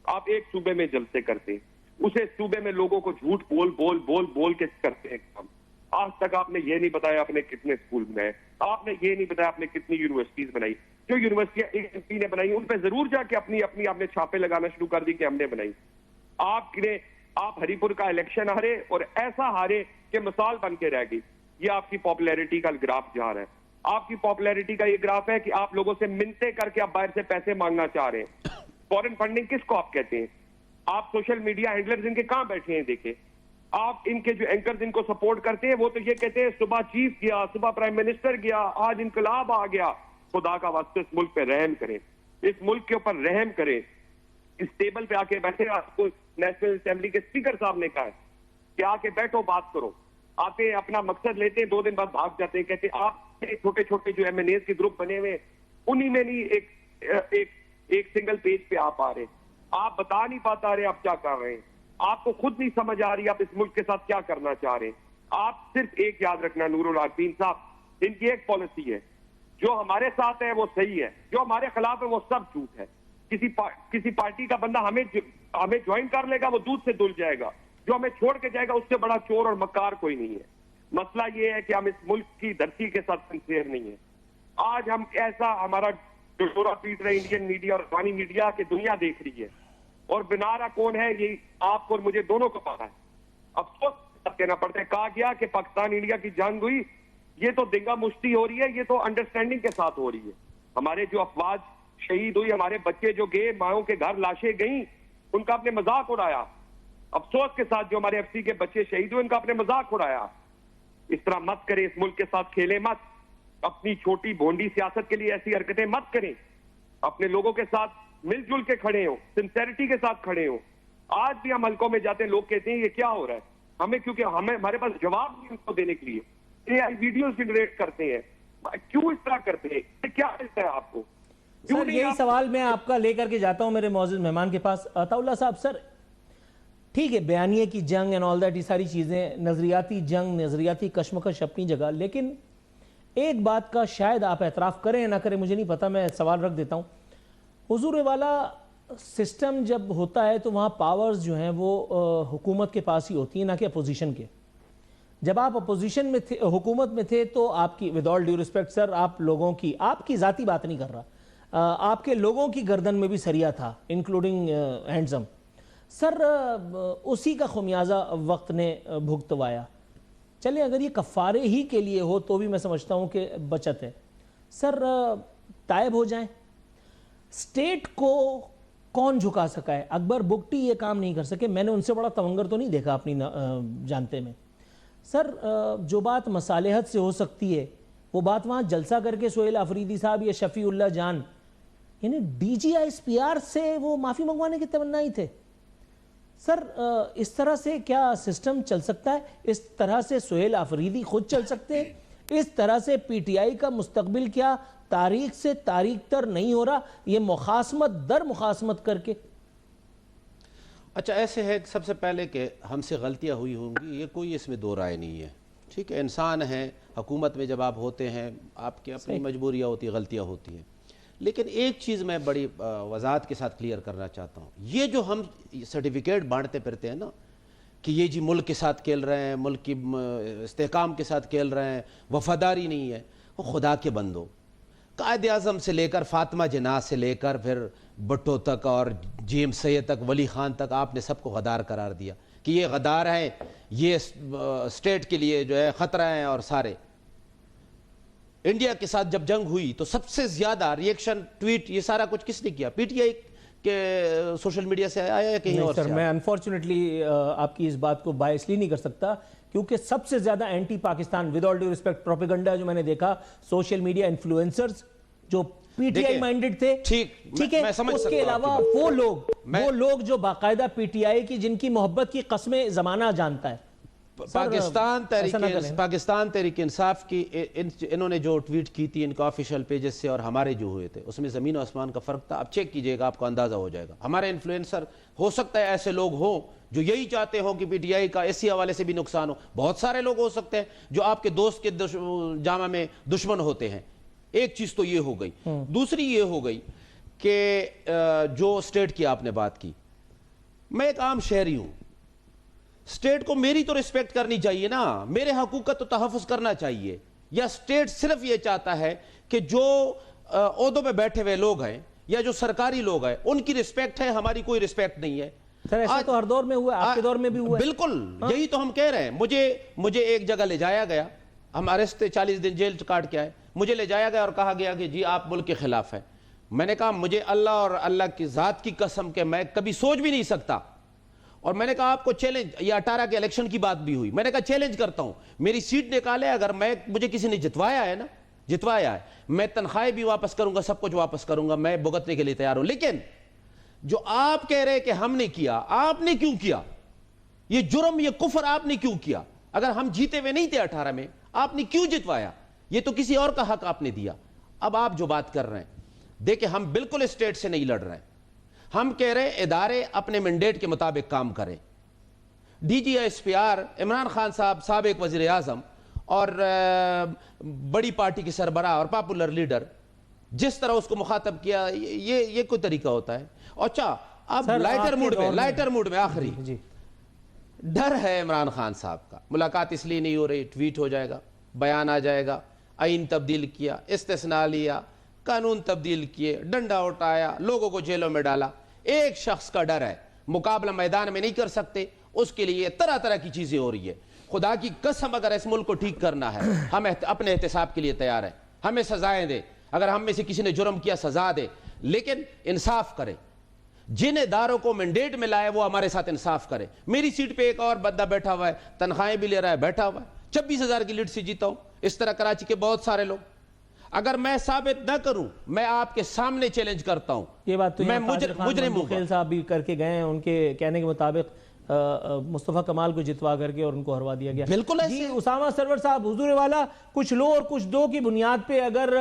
آپ ایک صوبے میں جلسے کرتے ہیں, اسے صوبے میں لوگوں کو جھوٹ بول بول بول بول کے کرتے ہیں کام. آج تک آپ نے یہ نہیں بتایا آپ نے کتنے اسکول بنائے, آپ نے یہ نہیں بتایا آپ نے کتنی یونیورسٹیز بنائی. جو یونیورسٹیاں ایک ایم پی نے بنائی ان پہ ضرور جا کے اپنی آپ نے چھاپے لگانا شروع کر دی کہ ہم نے بنائی. آپ ہری پور کا الیکشن ہارے اور ایسا ہارے کہ مثال بن کے رہ گئی. یہ آپ کی پاپولیرٹی کا گراف جا رہا ہے. آپ کی پاپولیرٹی کا یہ گراف ہے کہ آپ لوگوں سے منتیں کر کے آپ باہر سے پیسے مانگنا چاہ رہے ہیں. فورن فنڈنگ کس کو آپ کہتے ہیں؟ آپ سوشل میڈیا ہینڈلرز ان کے کہاں بیٹھے ہیں دیکھیں. آپ ان کے جو اینکرز ان کو سپورٹ کرتے ہیں وہ تو یہ کہتے ہیں صبح چیف گیا, صبح پرائم منسٹر گیا, آج انقلاب آ گیا. خدا کا واسطے اس ملک پہ رحم کریں, اس ملک کے اوپر رحم کریں. اس ٹیبل پہ آ کے بیٹھے, آپ کو نیشنل اسمبلی کے اسپیکر صاحب نے کہا ہے کہ آ کے بیٹھو بات کرو. آتے ہیں اپنا مقصد لیتے ہیں, 2 دن بعد بھاگ جاتے ہیں, کہتے ہیں آپ چھوٹے چھوٹے جو ایم این ایز کے گروپ بنے ہوئے انہی میں نہیں ایک سنگل پیج پہ آپ آ رہے. آپ بتا نہیں پاتا رہے آپ کیا کر رہے ہیں, آپ کو خود نہیں سمجھ آ رہی آپ اس ملک کے ساتھ کیا کرنا چاہ رہے ہیں. آپ صرف ایک یاد رکھنا نور العارفین صاحب, ان کی ایک پالیسی ہے, جو ہمارے ساتھ ہے وہ صحیح ہے, جو ہمارے خلاف ہے وہ سب جھوٹ ہے. کسی پارٹی کا بندہ ہمیں جوائن کر لے گا وہ دودھ سے دھل جائے گا, جو ہمیں چھوڑ کے جائے گا اس سے بڑا چور اور مکار کوئی نہیں ہے. مسئلہ یہ ہے کہ ہم اس ملک کی دھرتی کے ساتھ سنسیئر نہیں ہے. آج ہم ایسا ہمارا ڈورا پیٹ رہے انڈین میڈیا اور افغانی میڈیا کی دنیا دیکھ رہی ہے, اور بنا رہا کون ہے یہ آپ کو اور مجھے دونوں کو پتا ہے. افسوس کہنا پڑتا ہے, کہا گیا کہ پاکستان انڈیا کی جنگ ہوئی, یہ تو دنگا مشتی ہو رہی ہے, یہ تو انڈرسٹینڈنگ کے ساتھ ہو رہی ہے. ہمارے جو افواج شہید ہوئی, ہمارے بچے جو گئے, ماؤں کے گھر لاشیں گئیں, ان کا اپنے مذاق اڑایا. افسوس کے ساتھ جو ہمارے ایف سی کے بچے شہید ہوئے ان کا اپنے مذاق اڑایا. اس طرح مت کریں, اس ملک کے ساتھ کھیلیں مت, اپنی چھوٹی بھونڈی سیاست کے لیے ایسی حرکتیں مت کریں. اپنے لوگوں کے ساتھ مل جل کے کھڑے ہوں, سنسیریٹی کے ساتھ کھڑے ہوں. آج بھی ہم حلقوں میں جاتے ہیں, لوگ کہتے ہیں یہ کیا ہو رہا ہے, ہمیں کیونکہ ہمارے پاس جواب نہیں ان کو دینے کے لیے. اے آئی ویڈیوز جنریٹ کرتے ہیں, کیوں اس طرح کرتے ہیں, کیا ملتا ہے آپ کو؟ سر یہی سوال میں آپ کا لے کر کے جاتا ہوں میرے معزز مہمان کے پاس. عطا اللہ صاحب, سر ٹھیک ہے بیانیے کی جنگ اینڈ آل دیٹ, یہ ساری چیزیں, نظریاتی جنگ, نظریاتی کشمکش اپنی جگہ, لیکن ایک بات کا شاید آپ اعتراف کریں یا نہ کریں مجھے نہیں پتا, میں سوال رکھ دیتا ہوں. حضور والا سسٹم جب ہوتا ہے تو وہاں پاورز جو ہیں وہ حکومت کے پاس ہی ہوتی ہیں, نہ کہ اپوزیشن کے. جب آپ اپوزیشن میں تھے، حکومت میں تھے، تو آپ کی ود آل ڈیو ریسپیکٹ سر، آپ لوگوں کی، آپ کی ذاتی بات نہیں کر رہا، آپ کے لوگوں کی گردن میں بھی سریا تھا انکلوڈنگ ہینڈزم سر، اسی کا خمیازہ وقت نے بھگتوایا. چلیں اگر یہ کفارے ہی کے لیے ہو تو بھی میں سمجھتا ہوں کہ بچت ہے. سر تائب ہو جائیں. سٹیٹ کو کون جھکا سکا ہے؟ اکبر بگٹی یہ کام نہیں کر سکے. میں نے ان سے بڑا تونگر تو نہیں دیکھا اپنی جانتے میں. سر جو بات مصالحت سے ہو سکتی ہے وہ بات وہاں جلسہ کر کے سہیل آفریدی صاحب یا شفیع اللہ جان، یعنی D G I S P R سے وہ معافی منگوانے کی تمنا ہی تھے. سر اس طرح سے کیا سسٹم چل سکتا ہے؟ اس طرح سے سہیل آفریدی خود چل سکتے ہیں؟ اس طرح سے پی ٹی آئی کا مستقبل کیا تاریخ سے تاریخ تر نہیں ہو رہا، یہ مخاصمت در مخاصمت کر کے؟ اچھا ایسے ہے سب سے پہلے کہ ہم سے غلطیاں ہوئی ہوں گی، یہ کوئی اس میں دو رائے نہیں ہے. ٹھیک ہے، انسان ہیں، حکومت میں جب آپ ہوتے ہیں آپ کی اپنی مجبوریاں ہوتی ہیں، غلطیاں ہوتی ہیں. لیکن ایک چیز میں بڑی وضاحت کے ساتھ کلیئر کرنا چاہتا ہوں. یہ جو ہم سرٹیفکیٹ بانٹتے پھرتے ہیں نا کہ یہ جی ملک کے ساتھ کھیل رہے ہیں، ملک کی استحکام کے ساتھ کھیل رہے ہیں، وفاداری نہیں ہے، وہ خدا کے بندو. قائد اعظم سے لے کر فاطمہ جناح سے لے کر پھر بھٹو تک اور جیم سید تک، ولی خان تک، آپ نے سب کو غدار قرار دیا کہ یہ غدار ہیں، یہ اسٹیٹ کے لیے جو ہے خطرہ ہیں. اور سارے انڈیا کے ساتھ جب جنگ ہوئی تو سب سے زیادہ ریئیکشن، ٹویٹ، یہ سارا کچھ کس نے کیا؟ پی ٹی آئی کے سوشل میڈیا سے آیا یا کہیں اور سے؟ سر میں انفارچونیٹلی آپ کی اس بات کو بائے اس لیے نہیں کر سکتا کیونکہ سب سے زیادہ anti Pakistan with all due respect propaganda جو میں نے دیکھا سوشل میڈیا انفلوئنسرز جو پی ٹی آئی مائنڈڈ تھے، ٹھیک ہے، اس کے علاوہ وہ لوگ جو باقاعدہ پی ٹی آئی کی، جن کی محبت کی قسمیں زمانہ جانتا ہے. پاکستان تحریک انصاف کی انہوں نے جو ٹویٹ کی تھی ان کا آفیشیل پیجز سے اور ہمارے جو ہوئے تھے اس میں زمین و آسمان کا فرق تھا. اب چیک کیجئے گا، آپ کو اندازہ ہو جائے گا. ہمارے انفلوئنسر ہو سکتا ہے ایسے لوگ ہوں جو یہی چاہتے ہوں کہ پی ٹی آئی کا اسی حوالے سے بھی نقصان ہو. بہت سارے لوگ ہو سکتے ہیں جو آپ کے دوست کے جامع میں دشمن ہوتے ہیں. ایک چیز تو یہ ہو گئی. دوسری یہ ہو گئی کہ جو سٹیٹ کی آپ نے بات کی، میں ایک عام شہری ہوں، سٹیٹ کو میری تو ریسپیکٹ کرنی چاہیے نا، میرے حقوق کا تو تحفظ کرنا چاہیے. یا سٹیٹ صرف یہ چاہتا ہے کہ جو عہدوں پہ بیٹھے ہوئے لوگ ہیں یا جو سرکاری لوگ ہیں ان کی ریسپیکٹ ہے، ہماری کوئی ریسپیکٹ نہیں ہے؟ سر ایسا تو ہر دور میں ہوا ہے، آپ کے دور میں بھی ہوا ہے. بالکل یہی تو ہم کہہ رہے ہیں. مجھے ایک جگہ لے جایا گیا، ہم اریسٹ 40 دن جیل کاٹ کے آئے. مجھے لے جایا گیا اور کہا گیا کہ جی آپ ملک کے خلاف ہیں. میں نے کہا مجھے اللہ اور اللہ کی ذات کی قسم کہ میں کبھی سوچ بھی نہیں سکتا. اور میں نے کہا آپ کو چیلنج، یہ 18 کے الیکشن کی بات بھی ہوئی، میں نے کہا چیلنج کرتا ہوں، میری سیٹ نکالے، اگر مجھے کسی نے جتوایا ہے، میں تنخواہیں بھی واپس کروں گا، سب کچھ واپس کروں گا، میں بھگتنے کے لیے تیار ہوں. لیکن جو آپ کہہ رہے کہ ہم نے کیا، آپ نے کیوں کیا؟ یہ جرم، یہ کفر آپ نے کیوں کیا؟ اگر ہم جیتے ہوئے نہیں تھے 18 میں، آپ نے کیوں جتوایا؟ یہ تو کسی اور کا حق آپ نے دیا. اب آپ جو بات کر رہے ہیں، دیکھیں ہم بالکل اسٹیٹ سے نہیں لڑ رہے ہیں. ہم کہہ رہے ہیں ادارے اپنے مینڈیٹ کے مطابق کام کریں. D G S P R Imran Khan Sahab سابق وزیر اعظم اور بڑی پارٹی کے سربراہ اور پاپولر لیڈر، جس طرح اس کو مخاطب کیا، یہ کوئی طریقہ ہوتا ہے؟ اچھا اب لائٹر موڈ میں آخری ڈر ہے عمران خان صاحب کا. ملاقات اس لیے نہیں ہو رہی، ٹویٹ ہو جائے گا، بیان آ جائے گا، آئین تبدیل کیا، استثناء لیا، قانون تبدیل کیے، ڈنڈا اٹھایا، لوگوں کو جیلوں میں ڈالا. ایک شخص کا ڈر ہے، مقابلہ میدان میں نہیں کر سکتے، اس کے لیے طرح طرح کی چیزیں ہو رہی ہے. خدا کی قسم اگر اس ملک کو ٹھیک کرنا ہے، ہم اپنے احتساب کے لیے تیار ہیں. ہمیں سزائیں دے، اگر ہم میں سے کسی نے جرم کیا سزا دے، لیکن انصاف کرے. جن اداروں کو مینڈیٹ ملا ہے وہ ہمارے ساتھ انصاف کرے. میری سیٹ پہ ایک اور بندہ بیٹھا ہوا ہے، تنخواہیں بھی لے رہا ہے، بیٹھا ہوا ہے، 26,000 کی لیڈ سے جیتا ہوں. اس طرح کراچی کے بہت سارے لوگ. اگر میں ثابت نہ کروں، میں آپ کے سامنے چیلنج کرتا ہوں، یہ بات تو میں مجرم ہوں. خیل صاحب بھی کر کے گئے ہیں، ان کے کہنے کے مطابق مصطفیٰ کمال کو جتوا کر کے اور ان کو ہروا دیا گیا. بالکل ایسے. جی اسامہ سرور صاحب، حضور والا کچھ لو اور کچھ دو کی بنیاد پہ اگر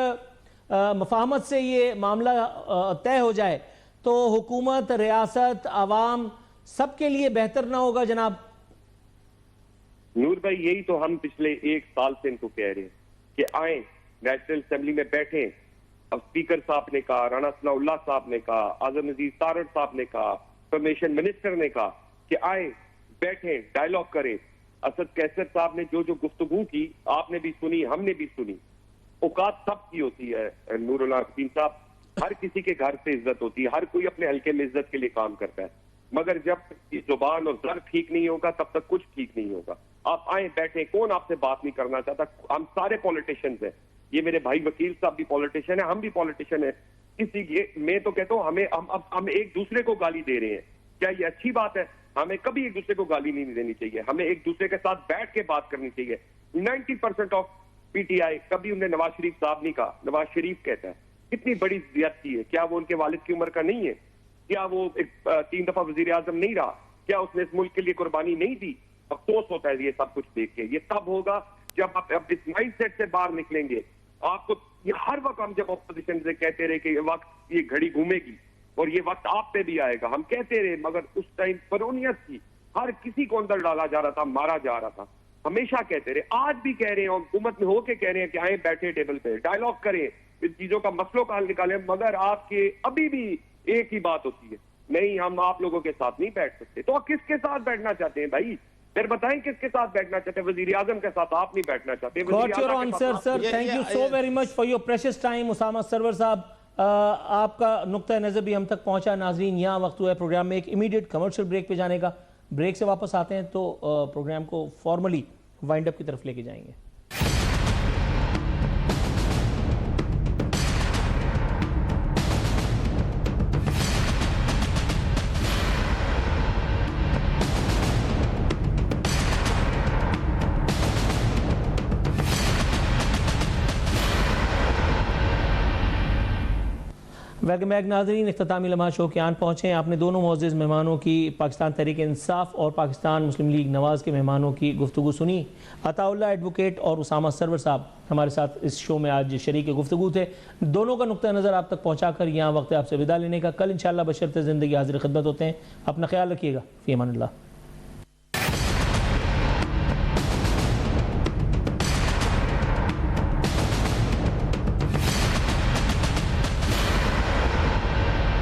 مفاہمت سے یہ معاملہ طے ہو جائے تو حکومت، ریاست، عوام سب کے لیے بہتر نہ ہوگا جناب؟ نور بھائی یہی تو ہم پچھلے 1 سال سے ان کو کہہ رہے ہیں کہ آئیں نیشنل اسمبلی میں بیٹھیں. اب اسپیکر صاحب نے کہا، رانا ثناء اللہ صاحب نے کہا، اعظم عزیز تارڑ صاحب نے کہا، انفارمیشن منسٹر نے کہا کہ آئیں بیٹھیں ڈائیلاگ کریں. اسد کیسر صاحب نے جو گفتگو کی آپ نے بھی سنی, ہم نے بھی سنی. اوقات سب کی ہوتی ہے نور اللہ حسین صاحب, ہر کسی کے گھر سے عزت ہوتی ہے, ہر کوئی اپنے حلقے میں عزت کے لیے کام کرتا ہے, مگر جب زبان اور زر ٹھیک نہیں ہوگا تب تک کچھ ٹھیک نہیں ہوگا. آپ آئیں بیٹھیں, کون آپ سے بات نہیں کرنا چاہتا, ہم سارے پولیٹیشینز ہیں, یہ میرے بھائی وکیل صاحب بھی پولیٹیشین ہیں, ہم بھی پولیٹیشین ہیں. میں تو کہتا ہوں ہم ایک دوسرے کو گالی دے رہے ہیں, کیا یہ اچھی بات ہے؟ ہمیں کبھی ایک دوسرے کو گالی نہیں دینی چاہیے, ہمیں ایک دوسرے کے ساتھ بیٹھ کے بات کرنی چاہیے. 90% آف پی ٹی آئی, کبھی انہیں نواز شریف صاحب نہیں کہا, نواز شریف کہتا ہے. کتنی بڑی زیادتی ہے, کیا وہ ان کے والد کی عمر کا نہیں ہے؟ کیا وہ 3 دفعہ وزیر اعظم نہیں رہا؟ کیا اس نے اس ملک کے لیے قربانی نہیں دی؟ افسوس ہوتا ہے یہ سب کچھ دیکھ کے. یہ تب ہوگا جب آپ اس مائنڈ سیٹ سے باہر نکلیں گے. آپ کو یہ ہر وقت ہم جب اپوزیشن سے کہتے رہے کہ یہ وقت, یہ گھڑی گھومے گی اور یہ وقت آپ پہ بھی آئے گا, ہم کہتے رہے, مگر اس ٹائم فرونیت تھی, ہر کسی کو اندر ڈالا جا رہا تھا, مارا جا رہا تھا. ہمیشہ کہتے رہے, آج بھی کہہ رہے ہیں, اور حکومت میں ہو کے کہہ رہے ہیں کہ آئیں بیٹھے ٹیبل پہ ڈائیلاگ کریں, ان چیزوں کا مسئلوں کا حل نکالیں, مگر آپ کے ابھی بھی ایک ہی بات ہوتی ہے, نہیں ہم آپ لوگوں کے ساتھ نہیں بیٹھ سکتے. تو آپ کس کے ساتھ بیٹھنا چاہتے ہیں بھائی؟ پھر بتائیں کس کے ساتھ بیٹھنا چاہتے ہیں؟ وزیر اعظم کے ساتھ آپ نہیں بیٹھنا چاہتے. Got your answer, sir. Thank you so very much for your precious time. Usama سرور صاحب, آپ کا نقطہ نظر بھی ہم تک پہنچا. ناظرین, یہاں وقت ہوا ہے پروگرام میں ایک امیڈیٹ کمرشل بریک پہ جانے کا. بریک سے واپس آتے ہیں تو پروگرام کو فارملی وائنڈ اپ کی طرف لے کے جائیں گے. ویلکم بیک ناظرین, اختتامی لمحات شو کے آن پہنچے ہیں. آپ نے دونوں معزز مہمانوں کی, پاکستان تحریک انصاف اور پاکستان مسلم لیگ نواز کے مہمانوں کی گفتگو سنی. عطا اللہ ایڈوکیٹ اور اسامہ سرور صاحب ہمارے ساتھ اس شو میں آج شریک گفتگو تھے. دونوں کا نقطہ نظر آپ تک پہنچا کر یہاں وقت ہے آپ سے وداع لینے کا. کل انشاءاللہ بشرط زندگی حاضر خدمت ہوتے ہیں. اپنا خیال رکھیے گا. فی امان اللہ.